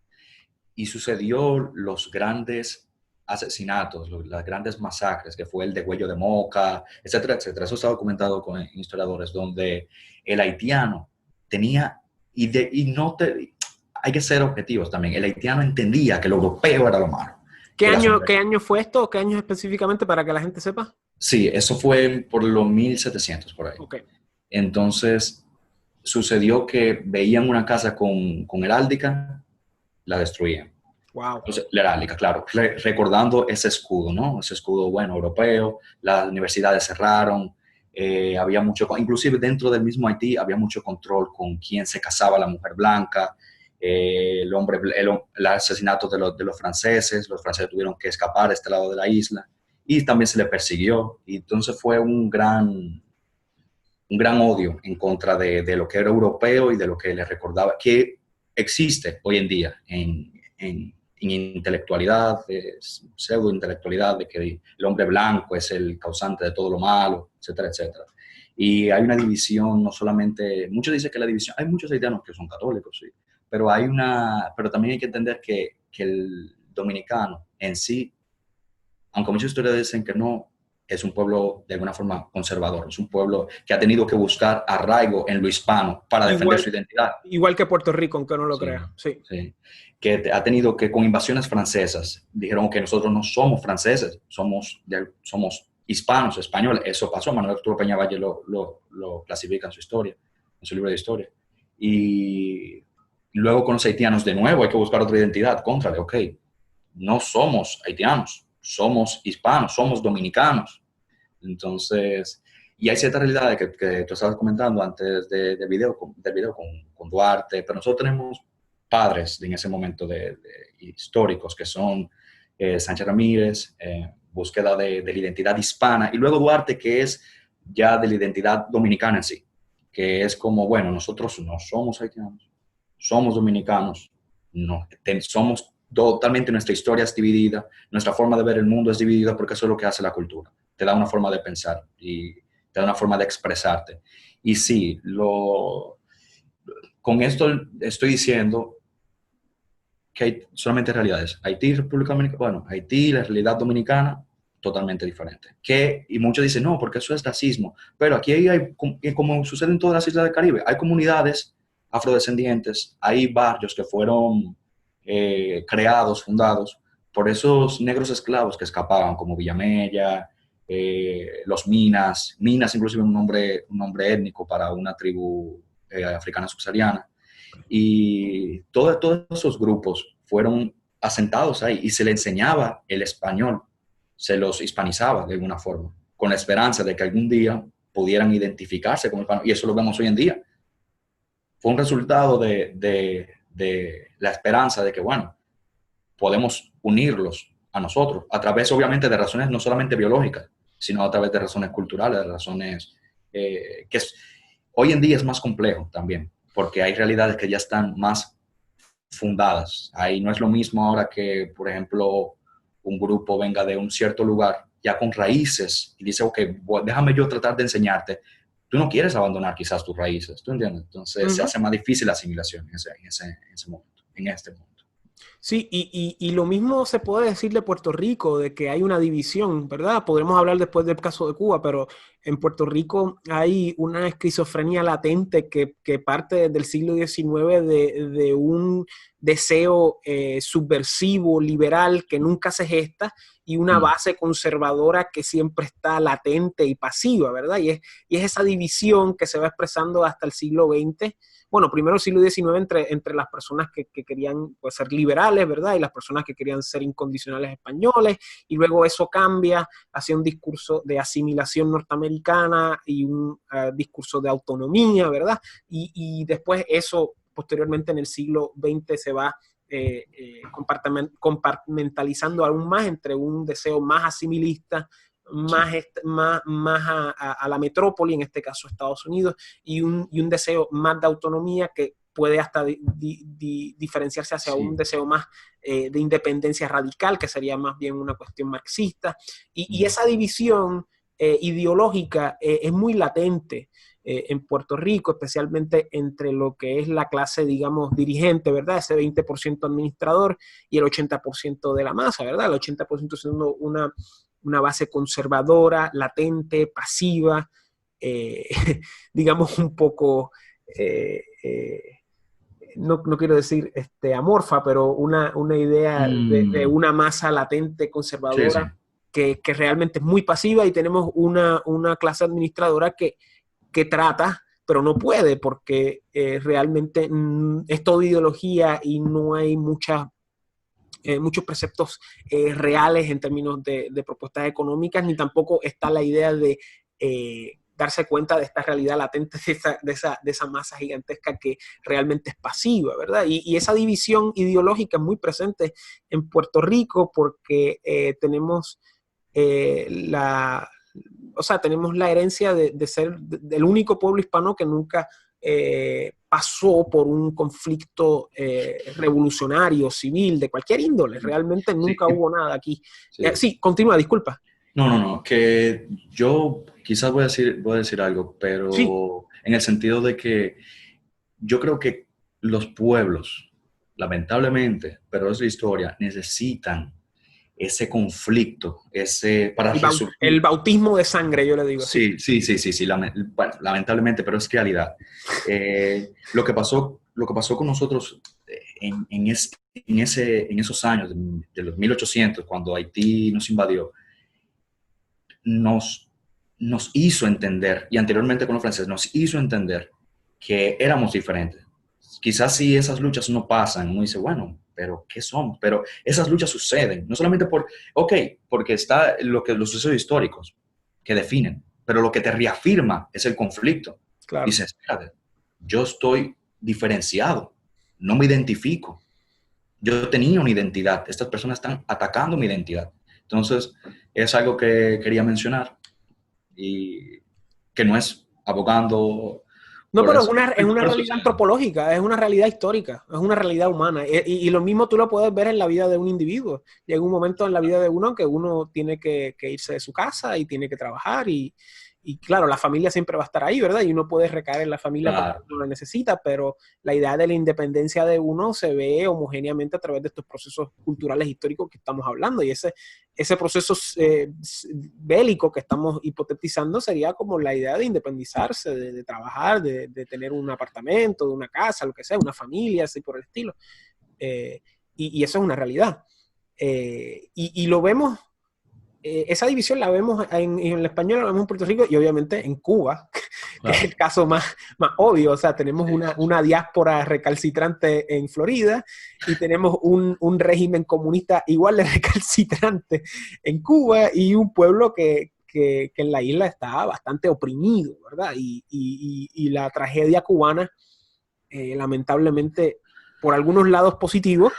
Y sucedió los grandes asesinatos, las grandes masacres, que fue el de Huello de Moca, etcétera. Eso está documentado con historiadores, donde el haitiano tenía, hay que ser objetivos también, el haitiano entendía que lo europeo era lo malo. ¿Qué año fue esto? ¿Qué año específicamente para que la gente sepa? Sí, eso fue por los 1700, por ahí. Okay. Entonces, sucedió que veían una casa con heráldica, la destruían. Wow. Entonces, la heráldica, claro, recordando ese escudo, ¿no? Ese escudo, bueno, europeo, las universidades cerraron, había mucho, inclusive dentro del mismo Haití había mucho control con quién se casaba la mujer blanca, el asesinato de los franceses tuvieron que escapar a este lado de la isla y también se le persiguió, y entonces fue un gran odio en contra de lo que era europeo y de lo que le recordaba, que existe hoy en día en intelectualidad, pseudo-intelectualidad, de que el hombre blanco es el causante de todo lo malo, etcétera, etcétera. Y hay una división, no solamente, muchos dicen que la división, hay muchos haitianos que son católicos, sí, pero también hay que entender que el dominicano en sí, aunque muchos historiadores dicen que no, es un pueblo de alguna forma conservador, es un pueblo que ha tenido que buscar arraigo en lo hispano para defender su Igual, identidad. igual que Puerto Rico, aunque no lo Sí, crea. Sí. sí. Que ha tenido que, con invasiones francesas, dijeron que nosotros no somos franceses, somos hispanos, españoles. Eso pasó, Manuel Arturo Peña Valle lo clasifica en su historia, en su libro de historia. Y luego con los haitianos, de nuevo, hay que buscar otra identidad. Contrale, ok, no somos haitianos, somos hispanos, somos dominicanos. Entonces, y hay ciertas realidades que tú estabas comentando antes del video con Duarte, pero nosotros tenemos padres en ese momento históricos que son Sánchez Ramírez, búsqueda de la identidad hispana, y luego Duarte, que es ya de la identidad dominicana en sí, que es como, bueno, nosotros no somos haitianos, somos dominicanos, no, somos totalmente, nuestra historia es dividida, nuestra forma de ver el mundo es dividida, porque eso es lo que hace la cultura, te da una forma de pensar y te da una forma de expresarte. Y sí, con esto estoy diciendo que hay solamente realidades. Haití, República Dominicana, bueno, Haití, la realidad dominicana, totalmente diferente. Y muchos dicen, no, porque eso es racismo. Pero aquí hay, como sucede en todas las islas del Caribe, hay comunidades afrodescendientes, hay barrios que fueron creados, fundados por esos negros esclavos que escapaban, como Villamella, los Minas inclusive un nombre étnico para una tribu africana subsahariana. Y todos esos grupos fueron asentados ahí y se les enseñaba el español, se los hispanizaba de alguna forma, con la esperanza de que algún día pudieran identificarse con el español. Y eso lo vemos hoy en día. Fue un resultado de la esperanza de que, bueno, podemos unirlos a nosotros, a través obviamente de razones no solamente biológicas, sino a través de razones culturales, de razones hoy en día es más complejo también, porque hay realidades que ya están más fundadas. Ahí no es lo mismo ahora que, por ejemplo, un grupo venga de un cierto lugar ya con raíces y dice, ok, déjame yo tratar de enseñarte. Tú no quieres abandonar quizás tus raíces, ¿tú entiendes? Entonces se hace más difícil la asimilación en ese momento, en este momento. Sí, y lo mismo se puede decir de Puerto Rico, de que hay una división, ¿verdad? Podremos hablar después del caso de Cuba, pero en Puerto Rico hay una esquizofrenia latente que parte desde el siglo XIX de un deseo subversivo, liberal, que nunca se gesta, y una base conservadora que siempre está latente y pasiva, ¿verdad? Y es esa división que se va expresando hasta el siglo XX. Bueno, primero el siglo XIX entre las personas que querían pues, ser liberales, ¿verdad? Y las personas que querían ser incondicionales españoles, y luego eso cambia hacia un discurso de asimilación norteamericana y un discurso de autonomía, ¿verdad? Y después eso, posteriormente en el siglo XX se va compartimentalizando aún más entre un deseo más asimilista, más a la metrópoli, en este caso Estados Unidos, y un deseo más de autonomía que puede hasta diferenciarse hacia un deseo más de independencia radical, que sería más bien una cuestión marxista. Y esa división ideológica es muy latente en Puerto Rico, especialmente entre lo que es la clase, digamos, dirigente, ¿verdad? Ese 20% administrador y el 80% de la masa, ¿verdad? El 80% siendo una base conservadora, latente, pasiva, digamos un poco, no quiero decir amorfa, pero una idea de una masa latente, Sí, sí. conservadora, que realmente es muy pasiva, y tenemos una clase administradora que trata, pero no puede, porque realmente es toda ideología y no hay mucha muchos preceptos reales en términos de propuestas económicas, ni tampoco está la idea de darse cuenta de esta realidad latente, de esa masa gigantesca que realmente es pasiva, ¿verdad? Y esa división ideológica es muy presente en Puerto Rico porque tenemos tenemos la herencia de ser el único pueblo hispano que nunca pasó por un conflicto revolucionario, civil, de cualquier índole. Realmente nunca hubo nada aquí. Sí, continúa, disculpa. No, que yo quizás voy a decir algo, pero Sí. en el sentido de que yo creo que los pueblos, lamentablemente, pero es la historia, necesitan ese conflicto, para El resurgir. bautismo de sangre, yo le digo así. Sí, bueno, lamentablemente, pero es realidad. Lo que pasó con nosotros en esos años, de los 1800, cuando Haití nos invadió, nos hizo entender, y anteriormente con los franceses, nos hizo entender que éramos diferentes. Quizás si esas luchas no pasan, uno dice, bueno, pero ¿qué somos? Pero esas luchas suceden, no solamente porque está los sucesos históricos que definen, pero lo que te reafirma es el conflicto. Claro. Dices, espérate, yo estoy diferenciado, no me identifico. Yo tenía una identidad, estas personas están atacando mi identidad. Entonces, es algo que quería mencionar y que no es abogando. No, pero eso. es una realidad antropológica, es una realidad histórica, es una realidad humana. Y lo mismo tú lo puedes ver en la vida de un individuo. Llega un momento en la vida de uno que uno tiene que irse de su casa y tiene que trabajar y claro, la familia siempre va a estar ahí, ¿verdad? Y uno puede recaer en la familia porque uno la necesita, pero la idea de la independencia de uno se ve homogéneamente a través de estos procesos culturales históricos que estamos hablando. Y ese proceso bélico que estamos hipotetizando sería como la idea de independizarse, de trabajar, de tener un apartamento, de una casa, lo que sea, una familia, así por el estilo. Y eso es una realidad. Y lo vemos, esa división la vemos en el español, la vemos en Puerto Rico y obviamente en Cuba, que es el caso más obvio. O sea, tenemos una diáspora recalcitrante en Florida y tenemos un régimen comunista igual de recalcitrante en Cuba y un pueblo que en la isla está bastante oprimido, ¿verdad? Y la tragedia cubana, lamentablemente, por algunos lados positivos,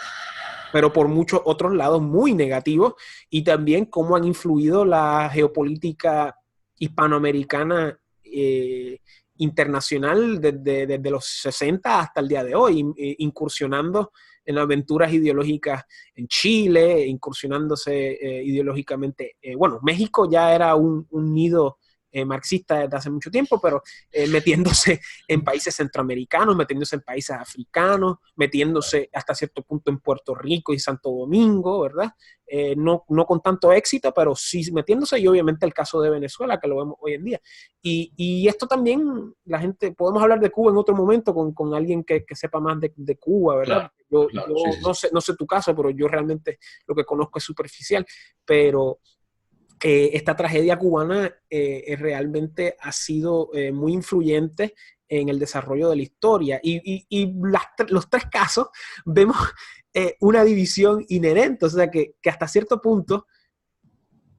pero por muchos otros lados muy negativos, y también cómo han influido la geopolítica hispanoamericana internacional desde los 60 hasta el día de hoy, incursionando en aventuras ideológicas en Chile, incursionándose ideológicamente. Bueno, México ya era un nido marxista desde hace mucho tiempo, pero metiéndose en países centroamericanos, metiéndose en países africanos, metiéndose hasta cierto punto en Puerto Rico y Santo Domingo, ¿verdad? No con tanto éxito, pero sí metiéndose, y obviamente el caso de Venezuela, que lo vemos hoy en día. Y esto también, la gente, podemos hablar de Cuba en otro momento con alguien que sepa más de Cuba, ¿verdad? Claro, sí. No sé tu caso, pero yo realmente lo que conozco es superficial, pero esta tragedia cubana realmente ha sido muy influyente en el desarrollo de la historia. Y los tres casos vemos una división inherente, o sea que hasta cierto punto,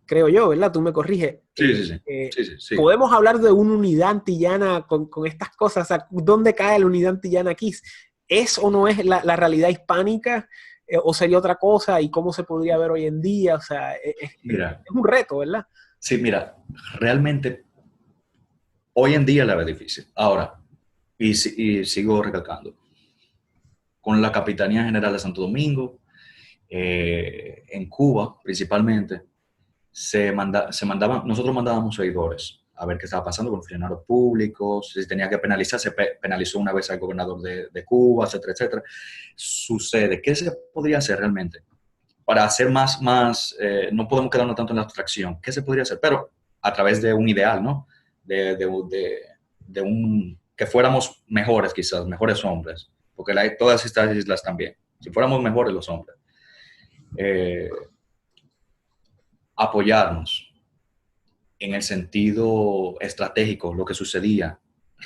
creo yo, ¿verdad? Tú me corriges. Sí. Podemos hablar de una unidad antillana con estas cosas. O sea, ¿dónde cae la unidad antillana aquí? ¿Es o no es la realidad hispánica? ¿O sería otra cosa? ¿Y cómo se podría ver hoy en día? O sea, es un reto, ¿verdad? Sí, mira, realmente hoy en día la veo difícil. Ahora, y sigo recalcando, con la Capitanía General de Santo Domingo, en Cuba principalmente, nosotros mandábamos oidores a ver qué estaba pasando con los funcionarios públicos, si tenía que penalizar, se penalizó una vez al gobernador de Cuba, etcétera, etcétera. Sucede, ¿qué se podría hacer realmente? Para hacer más no podemos quedarnos tanto en la abstracción. ¿Qué se podría hacer? Pero a través de un ideal, ¿no? Que fuéramos mejores quizás, mejores hombres, porque todas estas islas también, si fuéramos mejores los hombres. Apoyarnos en el sentido estratégico, lo que sucedía.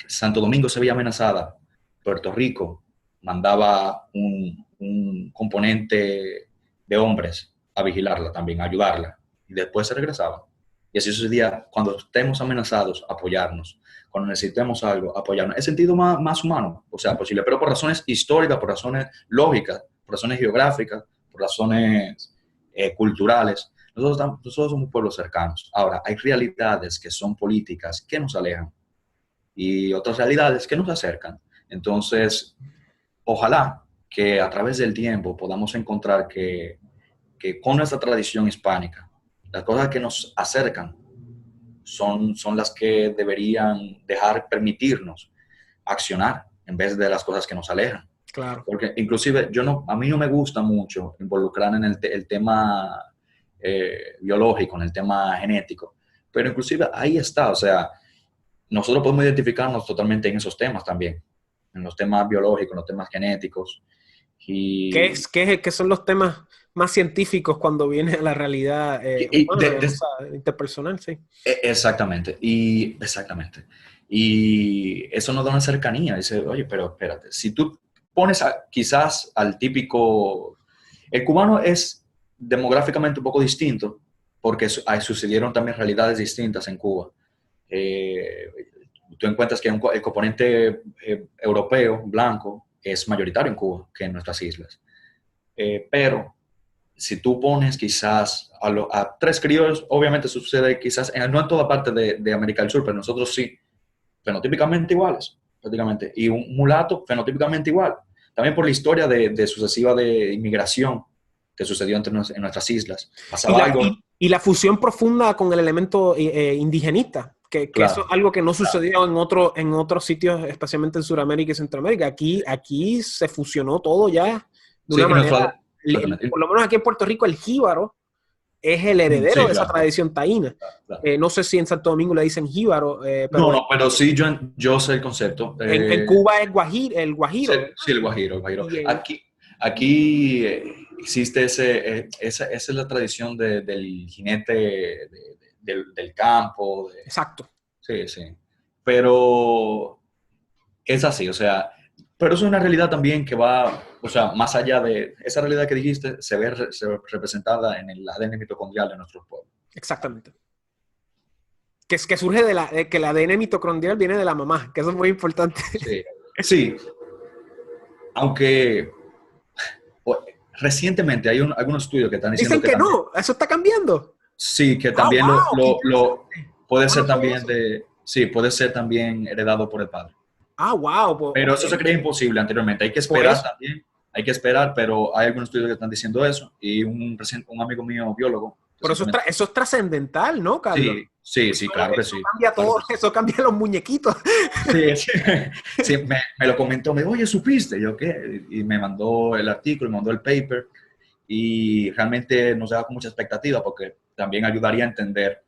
Santo Domingo se veía amenazada, Puerto Rico mandaba un componente de hombres a vigilarla también, a ayudarla, y después se regresaban. Y así sucedía cuando estemos amenazados, apoyarnos, cuando necesitemos algo, apoyarnos. El sentido más humano, o sea, posible, pero por razones históricas, por razones lógicas, por razones geográficas, por razones culturales. Nosotros somos pueblos cercanos. Ahora, hay realidades que son políticas que nos alejan y otras realidades que nos acercan. Entonces, ojalá que a través del tiempo podamos encontrar que con nuestra tradición hispánica, las cosas que nos acercan son las que deberían permitirnos accionar en vez de las cosas que nos alejan. Claro. Porque inclusive a mí no me gusta mucho involucrar en el tema biológico, en el tema genético, pero inclusive ahí está, o sea, nosotros podemos identificarnos totalmente en esos temas también, en los temas biológicos, en los temas genéticos. Y, ¿Qué son los temas más científicos cuando viene a la realidad y humana, o sea, interpersonal? Sí. exactamente, exactamente. Y eso nos da una cercanía. Dice, oye, pero espérate, si tú pones quizás al típico... El cubano es demográficamente un poco distinto porque sucedieron también realidades distintas en Cuba. Eh, Tú encuentras que el componente europeo, blanco, es mayoritario en Cuba que en nuestras islas. Pero si tú pones quizás a tres criollos, obviamente sucede quizás, no en toda parte de América del Sur, pero nosotros sí, fenotípicamente iguales, prácticamente. Y un mulato, fenotípicamente igual. También por la historia de sucesiva de inmigración que sucedió en nuestras islas. Y Pasaba la, algo, y la fusión profunda con el elemento indigenista, que eso es claro, algo que no claro. sucedió en otros sitios, especialmente en Sudamérica y Centroamérica. Aquí se fusionó todo ya de Sí, una y manera, exactamente. por lo menos aquí en Puerto Rico, el jíbaro es el heredero Sí, de esa claro, tradición taína. claro. No sé si en Santo Domingo le dicen jíbaro, No, pero no, pero sí, yo sé el concepto. en Cuba es el Sí, guajiro, ¿verdad? sí, el guajiro, el guajiro. Y Aquí existe esa es la tradición del jinete del campo. exacto. Sí, sí. Pero es así, o sea, pero es una realidad también que va, o sea, más allá de esa realidad que dijiste, se ve representada en el ADN mitocondrial de nuestros pueblos. Exactamente. Que surge de que el ADN mitocondrial viene de la mamá, que eso es muy importante. Sí, sí, aunque recientemente hay algunos estudios que están diciendo Dicen que que también, no, eso está cambiando. sí, que Ah, también wow, qué interesante. puede No, no ser sabía también eso. sí, puede ser también heredado por el padre. Ah, wow, pues, Pero ok. eso se creía imposible anteriormente. Hay que Por esperar eso. también, hay que esperar, pero hay algunos estudios que están diciendo eso. Y un amigo mío, biólogo, Pero recientemente. eso es trascendental, ¿no, Carlos? Sí, sí, sí, claro que Eso sí. cambia Claro todo, que sí. eso cambia los muñequitos. Sí, sí, sí, me lo comentó, me dijo, oye, ¿supiste? Yo, ¿qué? Y me mandó el artículo, me mandó el paper, y realmente nos daba con mucha expectativa porque también ayudaría a entender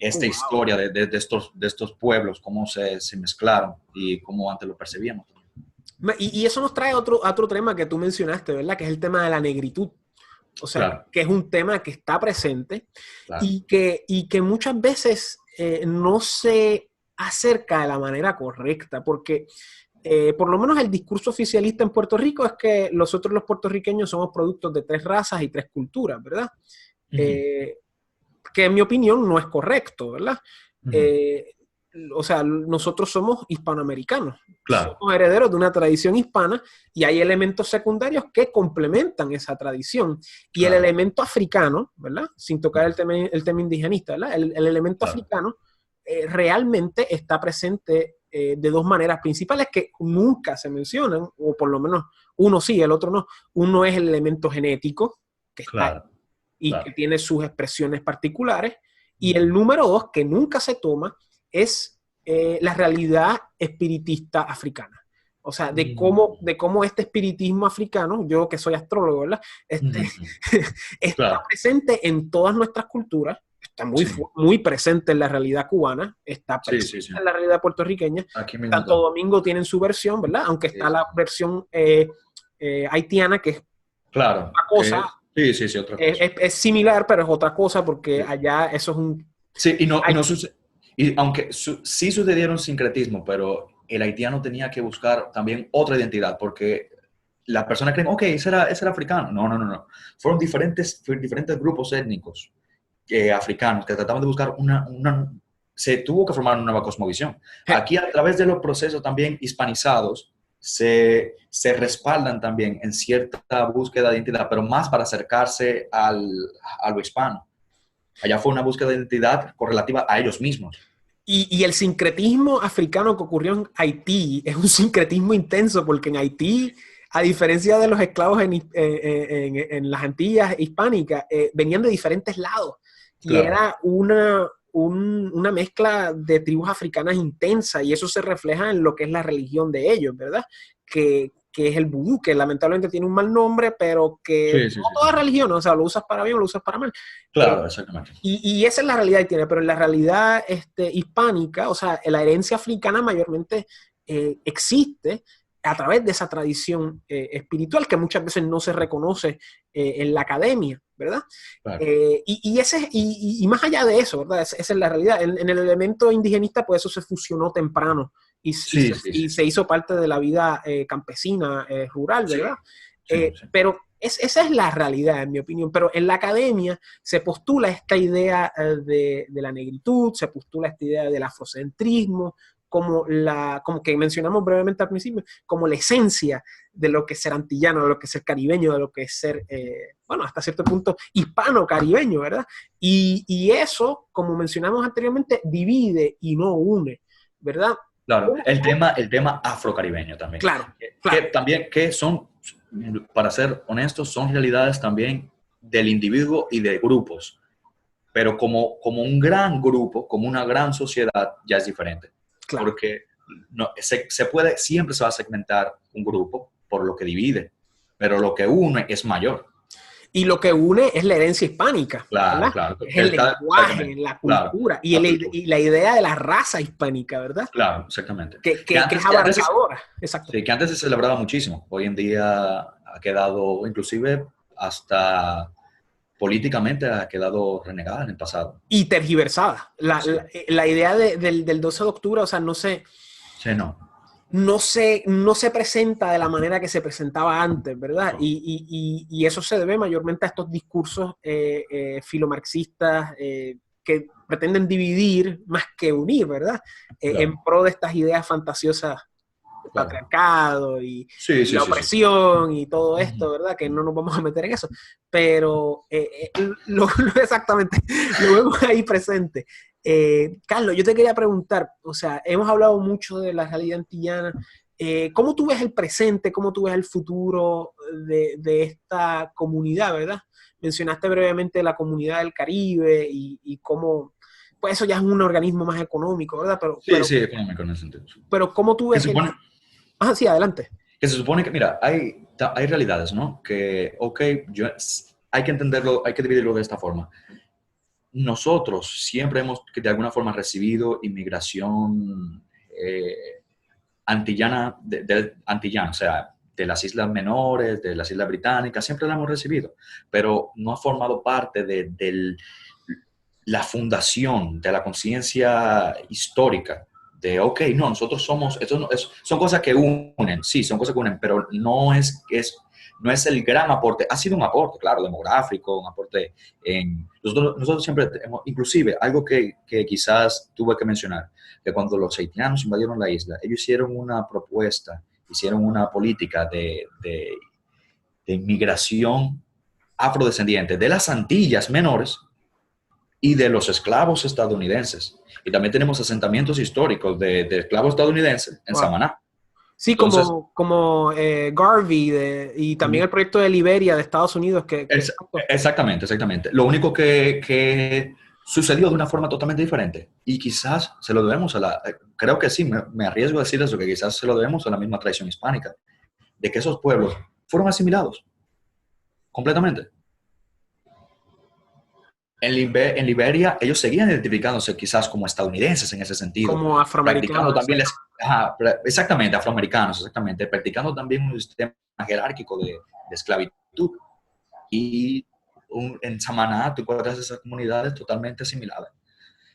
Oh, esta wow. historia de estos pueblos, cómo se mezclaron y cómo antes lo percibíamos. Y eso nos trae a otro tema que tú mencionaste, ¿verdad? Que es el tema de la negritud. O sea, Claro, que es un tema que está presente claro. y que muchas veces no se acerca de la manera correcta, porque por lo menos el discurso oficialista en Puerto Rico es que nosotros los puertorriqueños somos productos de tres razas y tres culturas, ¿verdad? Ujú, Eh, que en mi opinión no es correcto, ¿verdad? ujú. Eh, o sea, nosotros somos hispanoamericanos, Claro, somos herederos de una tradición hispana y hay elementos secundarios que complementan esa tradición. Y el claro, elemento africano, ¿verdad? Sin tocar el tema indigenista, ¿verdad? El elemento claro. africano realmente está presente de dos maneras principales que nunca se mencionan, o por lo menos uno sí, el otro no. Uno es el elemento genético, que está ahí Claro, y que claro. tiene sus expresiones particulares. Y el Ujú, número dos, que nunca se toma, es la realidad espiritista africana. O sea, ujú, de cómo este espiritismo africano, yo que soy astrólogo, ¿verdad? ujú, Este, ujú. está Claro, presente en todas nuestras culturas, está sí, muy presente en la realidad cubana, está sí, presente sí, sí. en la realidad puertorriqueña. Aquí mismo Santo está. Domingo tienen su versión, ¿verdad? Aunque Sí, está sí. la versión haitiana, que es Claro, una cosa, sí, sí, sí, otra cosa. es similar, pero es otra cosa porque Sí, allá eso es un... sí, y Hay, no y aunque sí sucedieron sincretismo, pero el haitiano tenía que buscar también otra identidad, porque la persona cree, ok, ese era africano. No, no, no, no. Fueron diferentes grupos étnicos africanos que trataban de buscar se tuvo que formar una nueva cosmovisión. Aquí, a través de los procesos también hispanizados, se respaldan también en cierta búsqueda de identidad, pero más para acercarse a lo hispano. Allá fue una búsqueda de identidad correlativa a ellos mismos. Y el sincretismo africano que ocurrió en Haití es un sincretismo intenso, porque en Haití, a diferencia de los esclavos en las Antillas hispánicas, venían de diferentes lados. Y Claro. era una mezcla de tribus africanas intensa, y eso se refleja en lo que es la religión de ellos, ¿verdad? Que es el vudú, que lamentablemente tiene un mal nombre, pero que Sí, sí, no sí, toda sí. religión, o sea, lo usas para bien o lo usas para mal. Claro, exactamente. Y esa es la realidad que tiene, pero en la realidad hispánica, o sea, la herencia africana mayormente existe a través de esa tradición espiritual que muchas veces no se reconoce en la academia, ¿verdad? Claro. Y más allá de eso, ¿verdad? Esa es la realidad. En el elemento indigenista, pues eso se fusionó temprano Sí, sí, sí. se hizo parte de la vida campesina, rural, Sí, ¿verdad? sí, sí. Pero esa es la realidad, en mi opinión. Pero en la academia se postula esta idea de la negritud, se postula esta idea del afrocentrismo, como que mencionamos brevemente al principio, como la esencia de lo que es ser antillano, de lo que es ser caribeño, de lo que es ser, bueno, hasta cierto punto hispano-caribeño, ¿verdad? Y eso, como mencionamos anteriormente, divide y no une, ¿verdad? Claro, el tema afrocaribeño también. Claro, Que claro. también, que son, para ser honestos, son realidades también del individuo y de grupos. Pero como un gran grupo, como una gran sociedad, ya es diferente. Claro. Porque no, siempre se va a segmentar un grupo por lo que divide, pero lo que une es mayor. Y lo que une es la herencia hispánica, Claro, ¿verdad? claro. Es el lenguaje, Exactamente. la Claro, cultura la cultura. y la idea de la raza hispánica, ¿verdad? Claro, exactamente. Que es abarcadora. Exacto. Sí, que antes se celebraba muchísimo. Hoy en día ha quedado, inclusive hasta políticamente ha quedado renegada en el pasado. Y tergiversada. Sí, La idea del 12 de octubre, o sea, sí, no. no se presenta de la manera que se presentaba antes, ¿verdad? No. Y eso se debe mayormente a estos discursos filomarxistas que pretenden dividir más que unir, ¿verdad? Claro, En pro de estas ideas fantasiosas del claro. patriarcado Sí, y sí, la sí, sí. opresión y todo esto, Ujú. ¿verdad? Que no nos vamos a meter en eso, pero exactamente, lo vemos ahí presente. Carlos, yo te quería preguntar, o sea, hemos hablado mucho de la realidad antillana. ¿Cómo tú ves el presente, cómo tú ves el futuro de esta comunidad, verdad? Mencionaste brevemente la comunidad del Caribe y cómo, pues eso ya es un organismo más económico, ¿verdad? Sí, sí, económico en ese sentido. Pero ¿cómo tú Que ves se el... supone, Ah, sí, adelante. que se supone que, mira, hay realidades, ¿no? Que, ok, hay que entenderlo, hay que dividirlo de esta forma. Nosotros siempre hemos, de alguna forma, recibido inmigración antillana, antillana, o sea, de las islas menores, de las islas británicas, siempre la hemos recibido, pero no ha formado parte de la fundación, de la conciencia histórica, de, ok, no, nosotros somos, esto no, son cosas que unen, sí, son cosas que unen, pero no es el gran aporte. Ha sido un aporte, claro, demográfico, un aporte nosotros siempre tenemos, inclusive, algo que quizás tuve que mencionar, que cuando los haitianos invadieron la isla, ellos hicieron una propuesta, hicieron una política de inmigración afrodescendiente de las Antillas menores y de los esclavos estadounidenses. Y también tenemos asentamientos históricos de esclavos estadounidenses en Wow. Samaná. Sí, Entonces, como Garvey y también el proyecto de Liberia de Estados Unidos. exactamente, exactamente. Lo único que sucedió de una forma totalmente diferente. Y quizás se lo debemos creo que sí, me arriesgo a decir eso, que quizás se lo debemos a la misma tradición hispánica, de que esos pueblos fueron asimilados completamente. En Liberia, ellos seguían identificándose quizás como estadounidenses en ese sentido, Como practicando afroamericanos, también, exacto. exactamente, afroamericanos, exactamente, practicando también un sistema jerárquico de esclavitud. Y en Samaná tú encuentras esas comunidades totalmente asimiladas,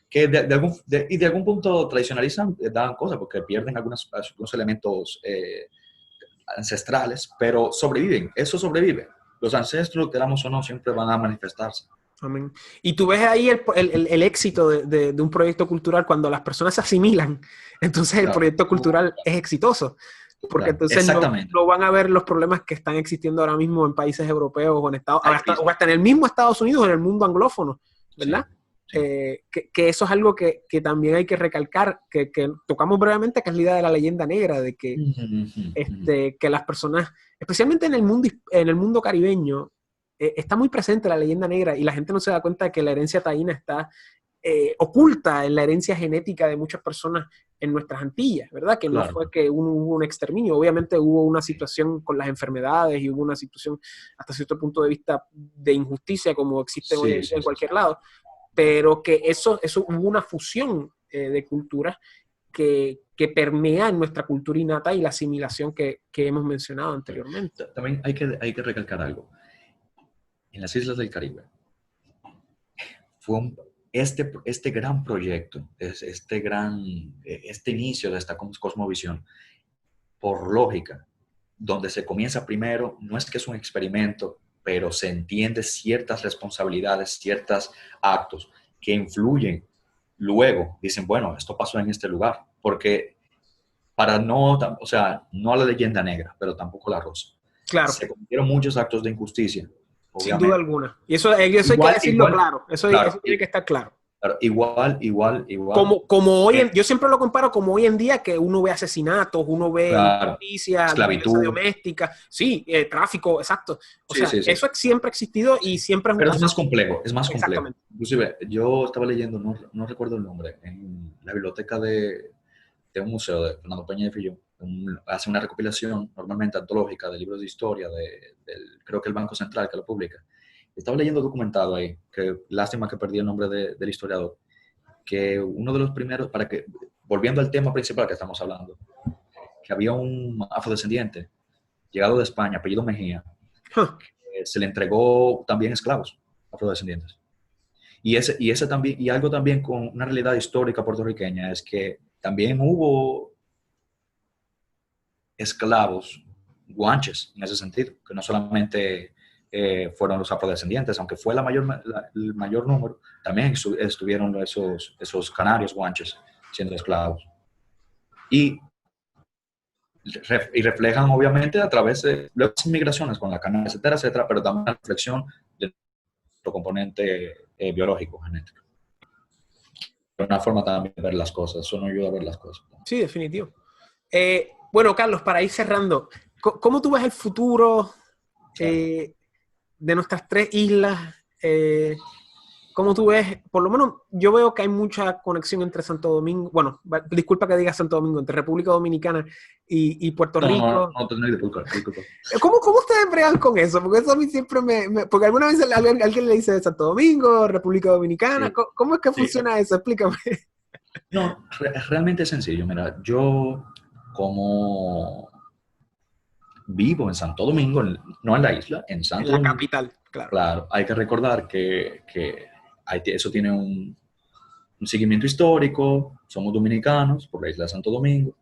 que de algún punto tradicionalizan, dan cosas, porque pierden algunos elementos ancestrales, pero sobreviven, eso sobrevive. Los ancestros, queramos o no, siempre van a manifestarse. Amén. Y tú ves ahí el éxito de un proyecto cultural cuando las personas se asimilan, entonces el Claro, proyecto cultural es exitoso, porque claro, entonces exactamente. no van a ver los problemas que están existiendo ahora mismo en países europeos o, en Hay o crisis. hasta en el mismo Estados Unidos, en el mundo anglófono, ¿verdad? Sí, sí. Que eso es algo que también hay que recalcar, que tocamos brevemente, que es la idea de la leyenda negra, de que, que las personas, especialmente en el mundo caribeño, está muy presente la leyenda negra y la gente no se da cuenta de que la herencia taína está oculta en la herencia genética de muchas personas en nuestras Antillas, ¿verdad? Que no Claro. fue que hubo un exterminio, obviamente hubo una situación con las enfermedades y hubo una situación hasta cierto punto de vista de injusticia como existe hoy Sí, en sí, sí, cualquier sí. lado, pero que eso hubo una fusión de culturas que permea en nuestra cultura innata y la asimilación que hemos mencionado anteriormente. También hay que recalcar algo. En las islas del Caribe, fue este gran proyecto, este inicio de esta cosmovisión, por lógica, donde se comienza primero, no es que es un experimento, pero se entiende ciertas responsabilidades, ciertos actos que influyen. Luego dicen, bueno, esto pasó en este lugar, porque para no, o sea, no a la leyenda negra, pero tampoco la rosa. Claro, Se cometieron muchos actos de injusticia, sin duda obviamente. alguna. Y eso hay que Igual, decirlo igual, claro, eso claro, tiene que estar claro. claro, igual. Como hoy yo siempre lo comparo como hoy en día que uno ve asesinatos, uno ve Claro, injusticia, violencia esclavitud. doméstica, sí, tráfico, exacto. O Sí, sea, sí, sí. eso siempre ha existido y Sí. siempre Pero es más complejo, es más complejo. exactamente. Inclusive, yo estaba leyendo, no recuerdo el nombre, en la biblioteca de un museo de Fernando Peña de Filló, hace una recopilación normalmente antológica de libros de historia, creo que el Banco Central que lo publica. Estaba leyendo documentado ahí, que lástima que perdí el nombre del historiador, que uno de los primeros, volviendo al tema principal que estamos hablando, que había un afrodescendiente llegado de España, apellido Mejía, Huh, se le entregó también esclavos afrodescendientes. Y ese también, y algo también con una realidad histórica puertorriqueña es que también hubo esclavos guanches en ese sentido, que no solamente fueron los afrodescendientes, aunque fue el mayor número, también estuvieron esos canarios guanches siendo esclavos. Y, y reflejan obviamente a través de las migraciones con la cana, etcétera, etcétera, pero también la reflexión de nuestro componente biológico, genético. Una forma también de ver las cosas, eso nos ayuda a ver las cosas. sí, definitivo. Bueno, Carlos, para ir cerrando, ¿cómo tú ves el futuro Claro. de nuestras tres islas? ¿Cómo tú ves? Por lo menos yo veo que hay mucha conexión entre Santo Domingo, bueno, disculpa que diga Santo Domingo, entre República Dominicana y Puerto No, no, Rico. no, no, disculpa, disculpa. ¿Cómo ustedes bregan con eso? Porque eso a mí siempre porque alguna vez alguien le dice Santo Domingo, República Dominicana. Sí, ¿Cómo es que sí. funciona eso? Explícame. No, realmente es sencillo. Mira, yo como vivo en Santo Domingo, no en la isla, en En Santo la Domingo, capital, claro. claro, hay que recordar que eso tiene un seguimiento histórico, somos dominicanos por la isla de Santo Domingo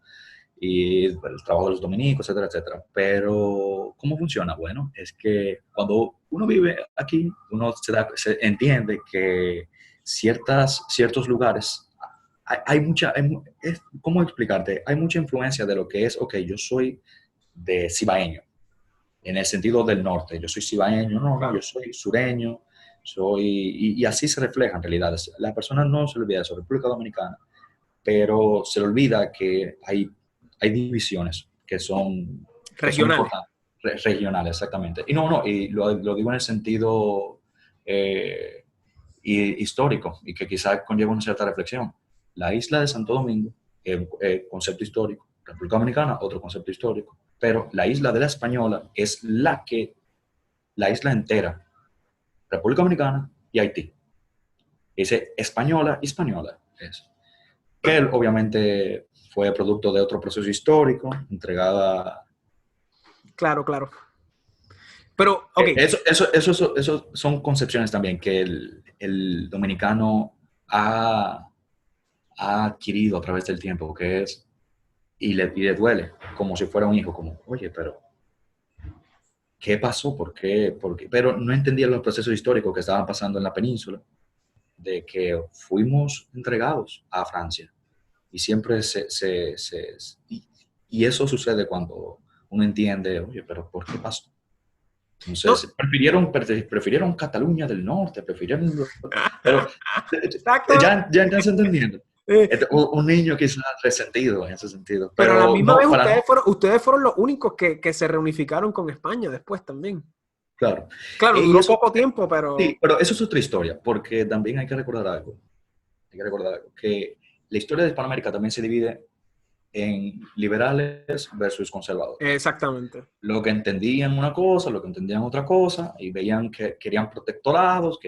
y el trabajo de los dominicos, etcétera, etcétera. Pero, ¿cómo funciona? Bueno, es que cuando uno vive aquí, uno se entiende que ciertos lugares, hay mucha, ¿cómo explicarte? Hay mucha influencia de lo que es, ok, yo soy de cibaeño, en el sentido del norte, yo soy cibaeño, no, yo Claro. soy sureño, y así se refleja en realidad. La persona no se le olvida de eso, República Dominicana, pero se le olvida que hay divisiones que son Regionales. importantes, regionales, exactamente. Y no, y lo digo en el sentido eh, histórico, y que quizá conlleva una cierta reflexión. La isla de Santo Domingo, concepto histórico, República Dominicana, otro concepto histórico, pero la isla de la Española es la isla entera, República Dominicana y Haití. Dice española, española es. Que obviamente fue producto de otro proceso histórico, entregada. Claro, claro. Pero, ok. Eso son concepciones también que el dominicano ha adquirido a través del tiempo, que es y le duele, como si fuera un hijo, como, oye, pero ¿qué pasó? ¿Por qué? ¿Por qué? Pero no entendía los procesos históricos que estaban pasando en la península, de que fuimos entregados a Francia. Y siempre y eso sucede cuando uno entiende, oye, pero ¿por qué pasó? No, Entonces, prefirieron Cataluña del Norte, pero exacto. ya estás entendiendo. Eh, Un niño quizás resentido en ese sentido, pero a la pero misma no, vez para nada, ustedes fueron los únicos que se reunificaron con España después también. claro. Claro, Y duró eso, poco tiempo, sí, pero pero eso es otra historia, porque también hay que recordar algo, que la historia de Hispanoamérica también se divide en liberales versus conservadores. exactamente. Lo que entendían una cosa, lo que entendían otra cosa, y veían que querían protectorados,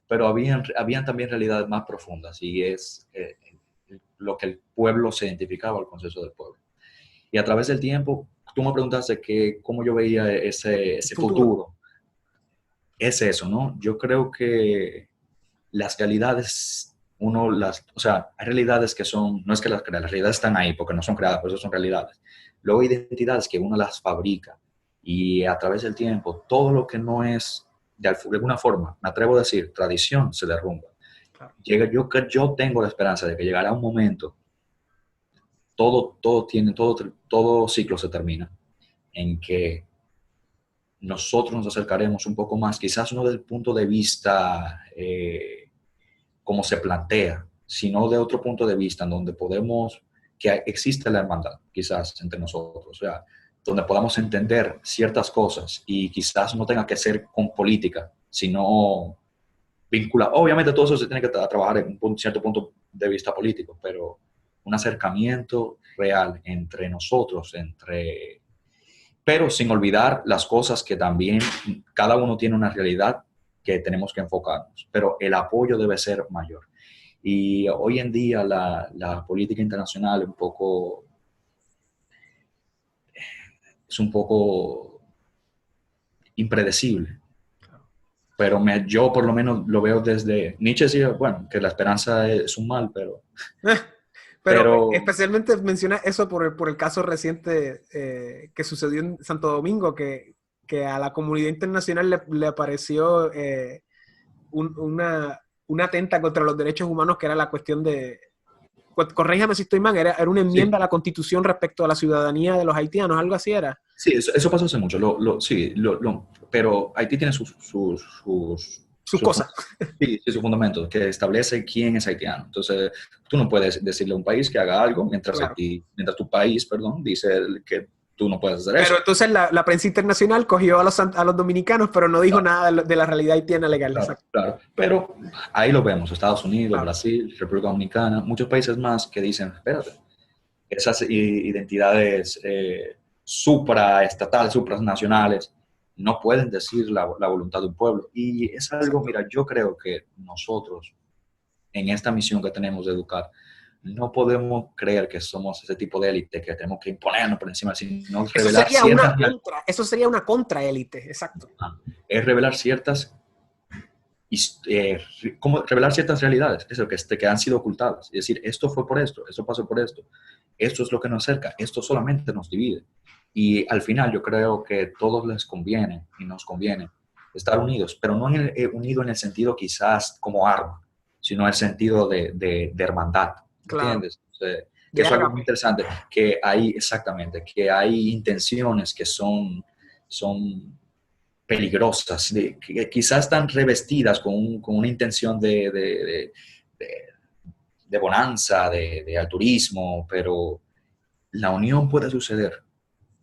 pero habían también realidades más profundas, y es lo que el pueblo se identificaba, el consenso del pueblo. Y a través del tiempo, tú me preguntaste cómo yo veía ese Futuro. futuro. Es eso, ¿no? Yo creo que las realidades, o sea, hay realidades que son, no es que las realidades están ahí porque no son creadas, pero eso son realidades. Luego hay identidades que uno las fabrica y a través del tiempo, todo lo que no es, de alguna forma, me atrevo a decir, tradición, se derrumba. Claro. Yo tengo la esperanza de que llegará un momento, todo ciclo se termina, en que nosotros nos acercaremos un poco más, quizás no del punto de vista como se plantea, sino de otro punto de vista en donde que existe la hermandad, quizás entre nosotros, o sea, donde podamos entender ciertas cosas y quizás no tenga que ser con política, sino vincular. Obviamente todo eso se tiene que trabajar en un cierto punto de vista político, pero un acercamiento real entre nosotros, pero sin olvidar las cosas que también cada uno tiene una realidad que tenemos que enfocarnos, pero el apoyo debe ser mayor. Y hoy en día la política internacional es un poco impredecible, pero yo por lo menos lo veo desde Nietzsche decía, bueno, que la esperanza es un mal, Pero pero especialmente menciona eso por el caso reciente que sucedió en Santo Domingo, que a la comunidad internacional le apareció una atenta contra los derechos humanos, que era la cuestión de, corríjame si estoy mal, era una enmienda sí, a la Constitución respecto a la ciudadanía de los haitianos, algo así era. sí, eso pasó hace mucho, sí, pero Haití tiene Sus cosas. sí, sí, sus fundamentos, que establece quién es haitiano. Entonces, tú no puedes decirle a un país que haga algo Claro. mientras tu país, perdón, dice que tú no puedes hacer Pero eso. entonces la prensa internacional cogió a los dominicanos, pero no dijo Claro, nada de la realidad haitiana legal. claro, Exacto. claro. Pero ahí lo vemos, Estados Unidos, Claro. Brasil, República Dominicana, muchos países más que dicen, espérate, esas identidades supraestatales, supranacionales, no pueden decir la voluntad de un pueblo. Y es algo, Exacto. mira, yo creo que nosotros, en esta misión que tenemos de educar, no podemos creer que somos ese tipo de élite que tenemos que imponernos por encima, sino revelar ciertas realidades. Eso sería una contraélite, exacto. Es revelar ciertas, como revelar ciertas realidades, eso, que han sido ocultadas. Es decir, esto fue por esto pasó por esto es lo que nos acerca, esto solamente nos divide. Y al final yo creo que todos les conviene y nos conviene estar unidos, pero no unido en el sentido quizás como arma, sino en el sentido de hermandad, Claro. ¿entiendes? O sea, que De eso es algo muy ágape. interesante, que hay exactamente, que hay intenciones que son peligrosas, que quizás están revestidas con una intención de, de bonanza, de altruismo, pero la unión puede suceder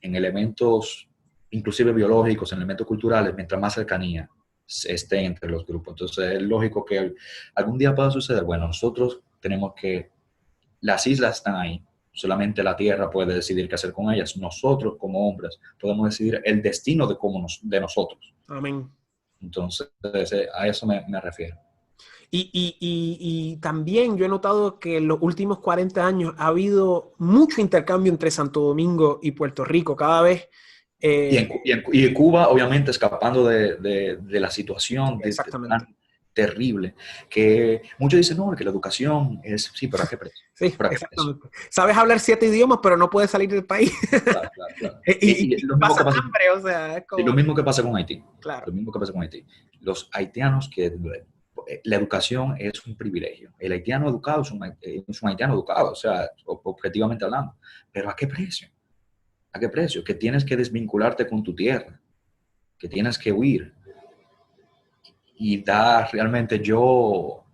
en elementos, inclusive biológicos, en elementos culturales, mientras más cercanía esté entre los grupos. Entonces es lógico que algún día pueda suceder. Bueno, nosotros tenemos las islas están ahí, solamente la Tierra puede decidir qué hacer con ellas. Nosotros como hombres podemos decidir el destino de nosotros. Amén. Entonces a eso me refiero. Y también yo he notado que en los últimos 40 años ha habido mucho intercambio entre Santo Domingo y Puerto Rico. Cada vez... Y eh, en Cuba, obviamente, escapando de la situación, exactamente. terrible, que muchos dicen, no, que la educación es, sí, pero ¿a qué precio? Sí, ¿Pero a qué precio? exactamente. Sabes hablar 7 idiomas, pero no puedes salir del país. Claro, claro, claro. Y Lo mismo que pasas pasa, hambre, o sea, es sí, lo como... mismo que pasa con Haití. Claro, Lo mismo que pasa con Haití. Los haitianos que la educación es un privilegio. El haitiano educado es un haitiano educado, o sea, objetivamente hablando. Pero ¿a qué precio? ¿A qué precio? Que tienes que desvincularte con tu tierra, que tienes que huir. Y da realmente yo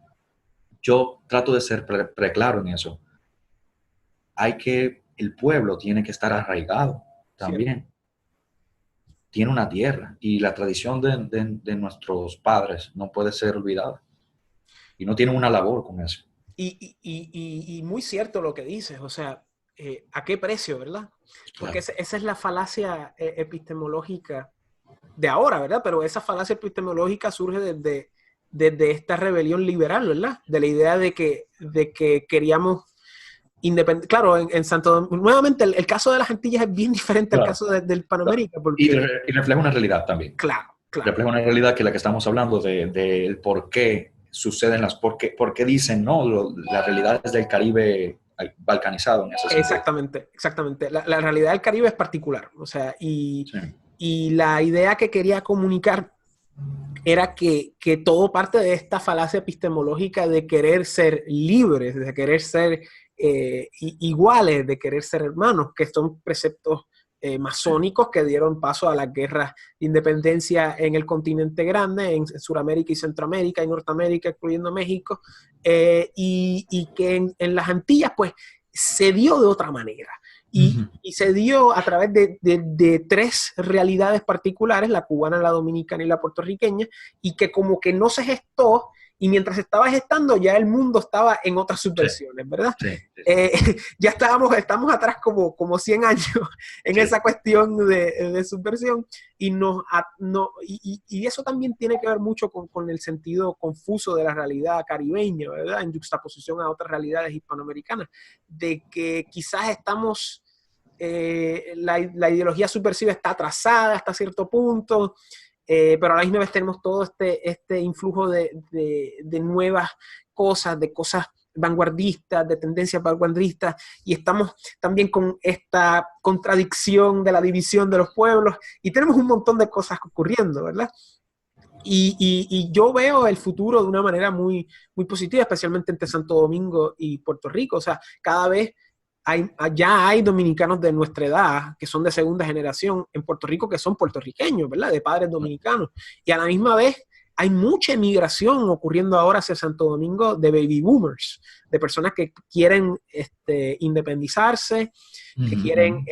trato de ser preclaro en eso. El pueblo tiene que estar arraigado cierto. también. Tiene una tierra y la tradición de nuestros padres no puede ser olvidada. Y no tienen una labor con eso. Y muy cierto lo que dices, o sea, ¿a qué precio, verdad? Porque Claro. esa es la falacia epistemológica de ahora, ¿verdad? Pero esa falacia epistemológica surge desde esta rebelión liberal, ¿verdad? De la idea de que queríamos independencia. Claro, en Santo Domingo, nuevamente el caso de las Antillas es bien diferente al Claro, caso del claro. Hispanoamérica, Y, porque, y refleja una realidad también. claro, claro. Refleja una realidad que la que estamos hablando del por qué suceden por qué dicen, no, la realidad es del Caribe balcanizado en ese sentido. Exactamente, exactamente. La realidad del Caribe es particular, o sea, Sí. y la idea que quería comunicar era que todo parte de esta falacia epistemológica de querer ser libres, de querer ser iguales, de querer ser hermanos, que son preceptos masónicos que dieron paso a las guerras de independencia en el continente grande, en Sudamérica y Centroamérica y Norteamérica, incluyendo México, y que en las Antillas, pues, se dio de otra manera. Y se dio a través de tres realidades particulares, la cubana, la dominicana y la puertorriqueña, y que como que no se gestó, y mientras estaba gestando ya el mundo estaba en otras Sí, subversiones, ¿verdad? sí, sí, Eh, ya estamos atrás como 100 años en sí. esa cuestión de subversión, y eso también tiene que ver mucho con el sentido confuso de la realidad caribeña, ¿verdad? En juxtaposición a otras realidades hispanoamericanas, de que quizás estamos la ideología subversiva está atrasada hasta cierto punto, pero a la misma vez tenemos todo este influjo de nuevas cosas, de cosas vanguardistas, de tendencias vanguardistas, y estamos también con esta contradicción de la división de los pueblos, y tenemos un montón de cosas ocurriendo, ¿verdad? Y yo veo el futuro de una manera muy positiva, especialmente entre Santo Domingo y Puerto Rico. O sea, cada vez ya hay dominicanos de nuestra edad que son de segunda generación en Puerto Rico que son puertorriqueños, ¿verdad? De padres dominicanos. Y a la misma vez hay mucha emigración ocurriendo ahora hacia Santo Domingo de baby boomers, de personas que quieren independizarse, que quieren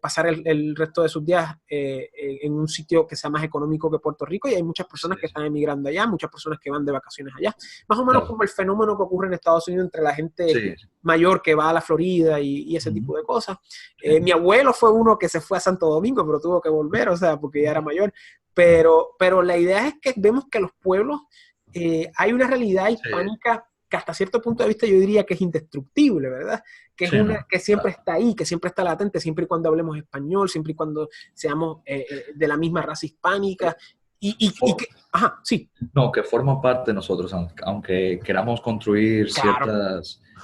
pasar el resto de sus días en un sitio que sea más económico que Puerto Rico, y hay muchas personas Sí, que sí. están emigrando allá, muchas personas que van de vacaciones allá. Más o menos Claro. como el fenómeno que ocurre en Estados Unidos entre la gente Sí, mayor que va a la Florida y ese tipo de cosas. sí. Mi abuelo fue uno que se fue a Santo Domingo, pero tuvo que volver, o sea, porque ya era mayor. Pero la idea es que vemos que los pueblos, hay una realidad Sí, hispánica que hasta cierto punto de vista yo diría que es indestructible, ¿verdad? Que es sí, una no. que siempre está ahí, que siempre está latente, siempre y cuando hablemos español, siempre y cuando seamos de la misma raza hispánica. Y que, ajá, sí, No, que forma parte de nosotros, aunque queramos construir claro.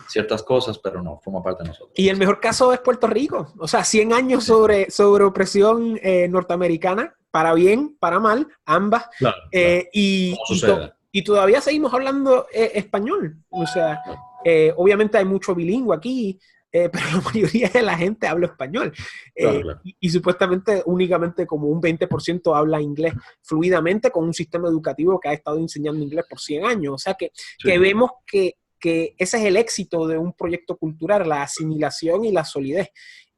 ciertas cosas, pero no, forma parte de nosotros. Y el mejor caso es Puerto Rico, o sea, 100 años Sí, sobre opresión norteamericana, para bien, para mal, ambas, claro, claro. y, ¿Cómo sucede? y todavía seguimos hablando español, o sea, Claro, obviamente hay mucho bilingüe aquí, pero la mayoría de la gente habla español, claro, claro. y supuestamente únicamente como un 20% habla inglés fluidamente con un sistema educativo que ha estado enseñando inglés por 100 años, o sea que Sí, vemos que ese es el éxito de un proyecto cultural, la asimilación y la solidez.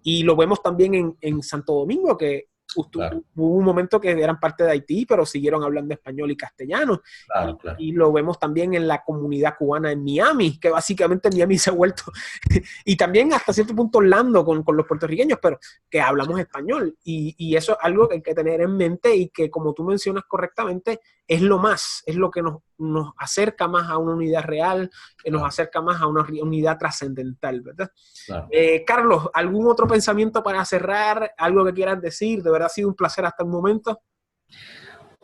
Y lo vemos también en Santo Domingo, que claro, hubo un momento que eran parte de Haití, pero siguieron hablando español y castellano. claro, claro. Y lo vemos también en la comunidad cubana en Miami, que básicamente Miami se ha vuelto, y también hasta cierto punto Orlando con los puertorriqueños, pero que hablamos español. Y eso es algo que hay que tener en mente y que, como tú mencionas correctamente, es lo que nos acerca más a una unidad real, nos Claro, acerca más a una unidad trascendental, ¿verdad? claro. Carlos, ¿algún otro pensamiento para cerrar? ¿Algo que quieras decir? De verdad ha sido un placer hasta el momento.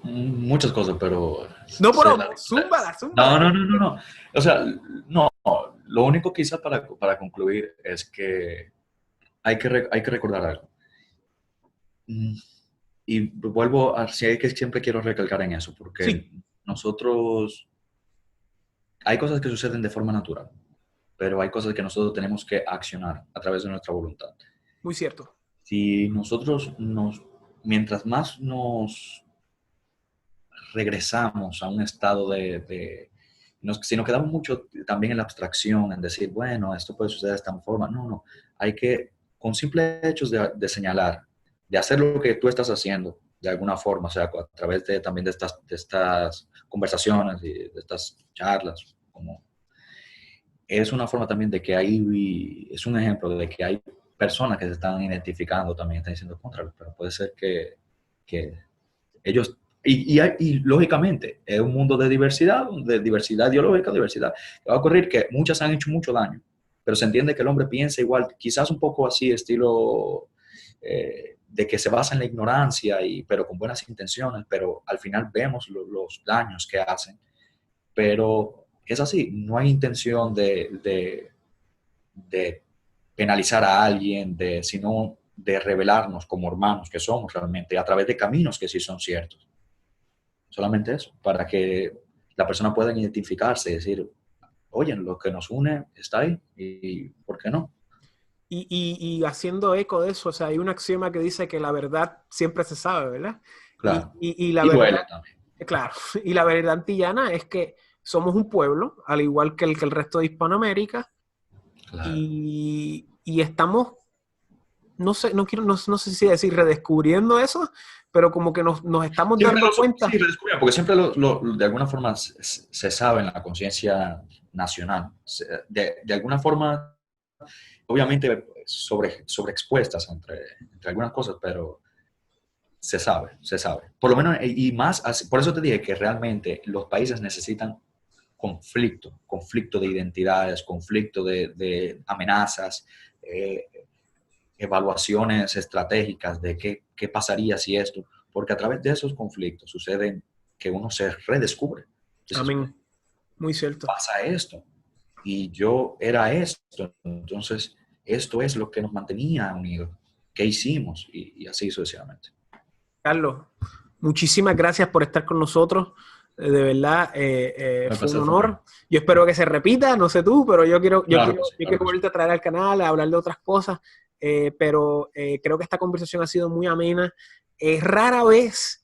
Muchas cosas, pero No, sé pero zúmbala, no, zúmbala. no, no, no, no. O sea, no, lo único quizás para concluir es que hay que recordar algo. Mm, Y vuelvo a, sí, es que siempre quiero recalcar en eso, porque Sí, nosotros, hay cosas que suceden de forma natural, pero hay cosas que nosotros tenemos que accionar a través de nuestra voluntad. muy cierto. Si nosotros mientras más nos regresamos a un estado si nos quedamos mucho también en la abstracción, en decir, bueno, esto puede suceder de esta forma, no, no, hay que, con simples hechos de señalar, de hacer lo que tú estás haciendo, de alguna forma, o sea, a través también de estas conversaciones y de estas charlas, como es una forma también de que es un ejemplo de que hay personas que se están identificando también, están diciendo contra, pero puede ser que ellos, y lógicamente, es un mundo de diversidad ideológica, diversidad, que va a ocurrir que muchas han hecho mucho daño, pero se entiende que el hombre piensa igual, quizás un poco así, estilo de que se basa en la ignorancia, pero con buenas intenciones, pero al final vemos los daños que hacen, pero es así, no hay intención de penalizar a alguien, sino de revelarnos como hermanos que somos realmente a través de caminos que sí son ciertos. Solamente eso, para que la persona pueda identificarse y decir, oye, lo que nos une está ahí y ¿por qué no? Y haciendo eco de eso, o sea, hay un axioma que dice que la verdad siempre se sabe, ¿verdad? Claro. Y la Y verdad, duele también. claro, y la verdad antillana es que somos un pueblo, al igual que el resto de Hispanoamérica, Claro. y estamos, no sé, no sé si decir redescubriendo eso, pero como que nos estamos Siempre dando cuenta. sí, lo descubrimos, porque siempre de alguna forma se sabe en la conciencia nacional. De alguna forma, obviamente, sobreexpuestas entre algunas cosas, pero se sabe, se sabe. Por lo menos, y más, por eso te dije que realmente los países necesitan conflicto de identidades, conflicto de amenazas, eh, evaluaciones estratégicas de qué pasaría si esto, porque a través de esos conflictos suceden que uno se redescubre. Entonces, Amén. Muy cierto. pasa esto y yo era esto, entonces esto es lo que nos mantenía unidos. ¿Qué hicimos? Y así sucesivamente. Carlos, muchísimas gracias por estar con nosotros. De verdad, El fue un placer fue mío. honor. Yo espero que se repita, no sé tú, pero Claro que sí, yo claro quiero que sí. volverte a traer al canal, a hablar de otras cosas, pero creo que esta conversación ha sido muy amena. Rara vez,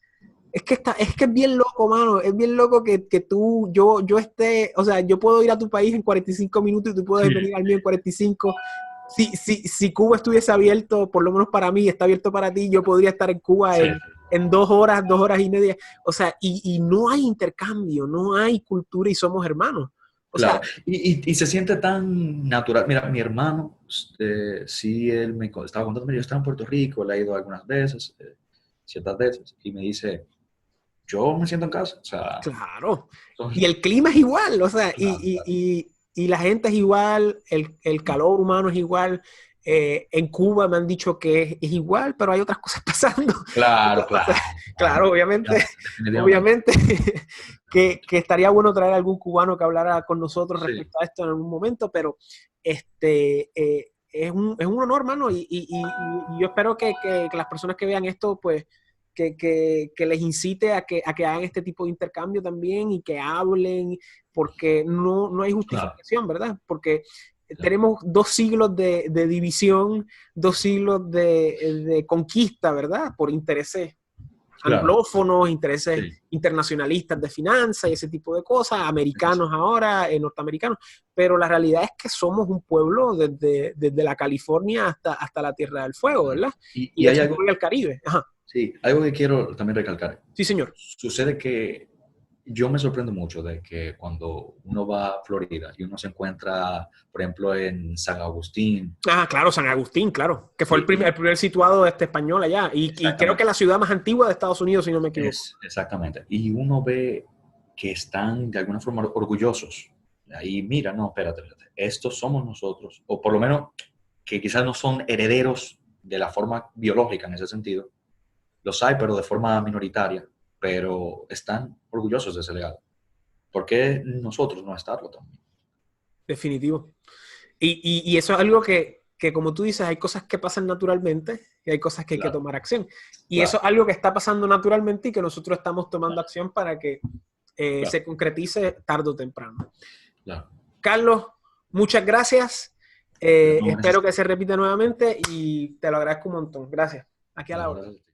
es que es bien loco, mano, es bien loco que tú, yo esté, o sea, yo puedo ir a tu país en 45 minutos y tú puedes venir al mío en 45. Si Cuba estuviese abierto, por lo menos para mí, está abierto para ti, yo podría estar en Cuba Sí, en 2 horas y media. O sea, y no hay intercambio, no hay cultura y somos hermanos. O sea, claro. Y se siente tan natural. Mira, mi hermano, sí, él estaba contándome, yo estaba en Puerto Rico, él ha ido algunas veces, ciertas veces, y me dice, yo me siento en casa. O sea, claro. son- Y el clima es igual, o sea, claro, claro, y la gente es igual, el calor humano es igual. En Cuba me han dicho que es igual, pero hay otras cosas pasando. claro, O sea, claro, claro, obviamente, definitivamente. obviamente que estaría bueno traer algún cubano que hablara con nosotros Sí, respecto a esto en algún momento, pero es un honor, mano, y yo espero que las personas que vean esto, pues, que les incite a que hagan este tipo de intercambio también y que hablen, porque no hay claro, justificación, ¿verdad? Porque claro, tenemos 2 siglos de división, 2 siglos de conquista, ¿verdad? Por intereses claro, anglófonos, intereses sí, internacionalistas de finanzas y ese tipo de cosas, es así. americanos ahora, norteamericanos, pero la realidad es que somos un pueblo desde la California hasta la Tierra del Fuego, Claro. ¿verdad? Y Y hay eso algo, incluye el Caribe. Ajá. sí, algo que quiero también recalcar. Sí, señor. Sucede que yo me sorprendo mucho de que cuando uno va a Florida y uno se encuentra, por ejemplo, en San Agustín, Ah, claro, San Agustín, claro, que fue sí, el primer situado español allá, y creo que exactamente, la ciudad más antigua de Estados Unidos, si no me equivoco. exactamente, y uno ve que están de alguna forma orgullosos. Ahí, mira, no, espérate, estos somos nosotros, o por lo menos que quizás no son herederos de la forma biológica en ese sentido, los hay, pero de forma minoritaria, pero están orgullosos de ese legado. ¿Por qué nosotros no estarlo también? Definitivo. Y eso es algo que, como tú dices, hay cosas que pasan naturalmente y hay cosas que hay que Claro, tomar acción. Y eso claro, es algo que está pasando naturalmente y que nosotros estamos tomando claro, acción para que claro, se concretice tarde o temprano. claro. Carlos, muchas gracias. No, gracias. Espero que se repita nuevamente y te lo agradezco un montón. Gracias. Aquí a la No, hora. gracias.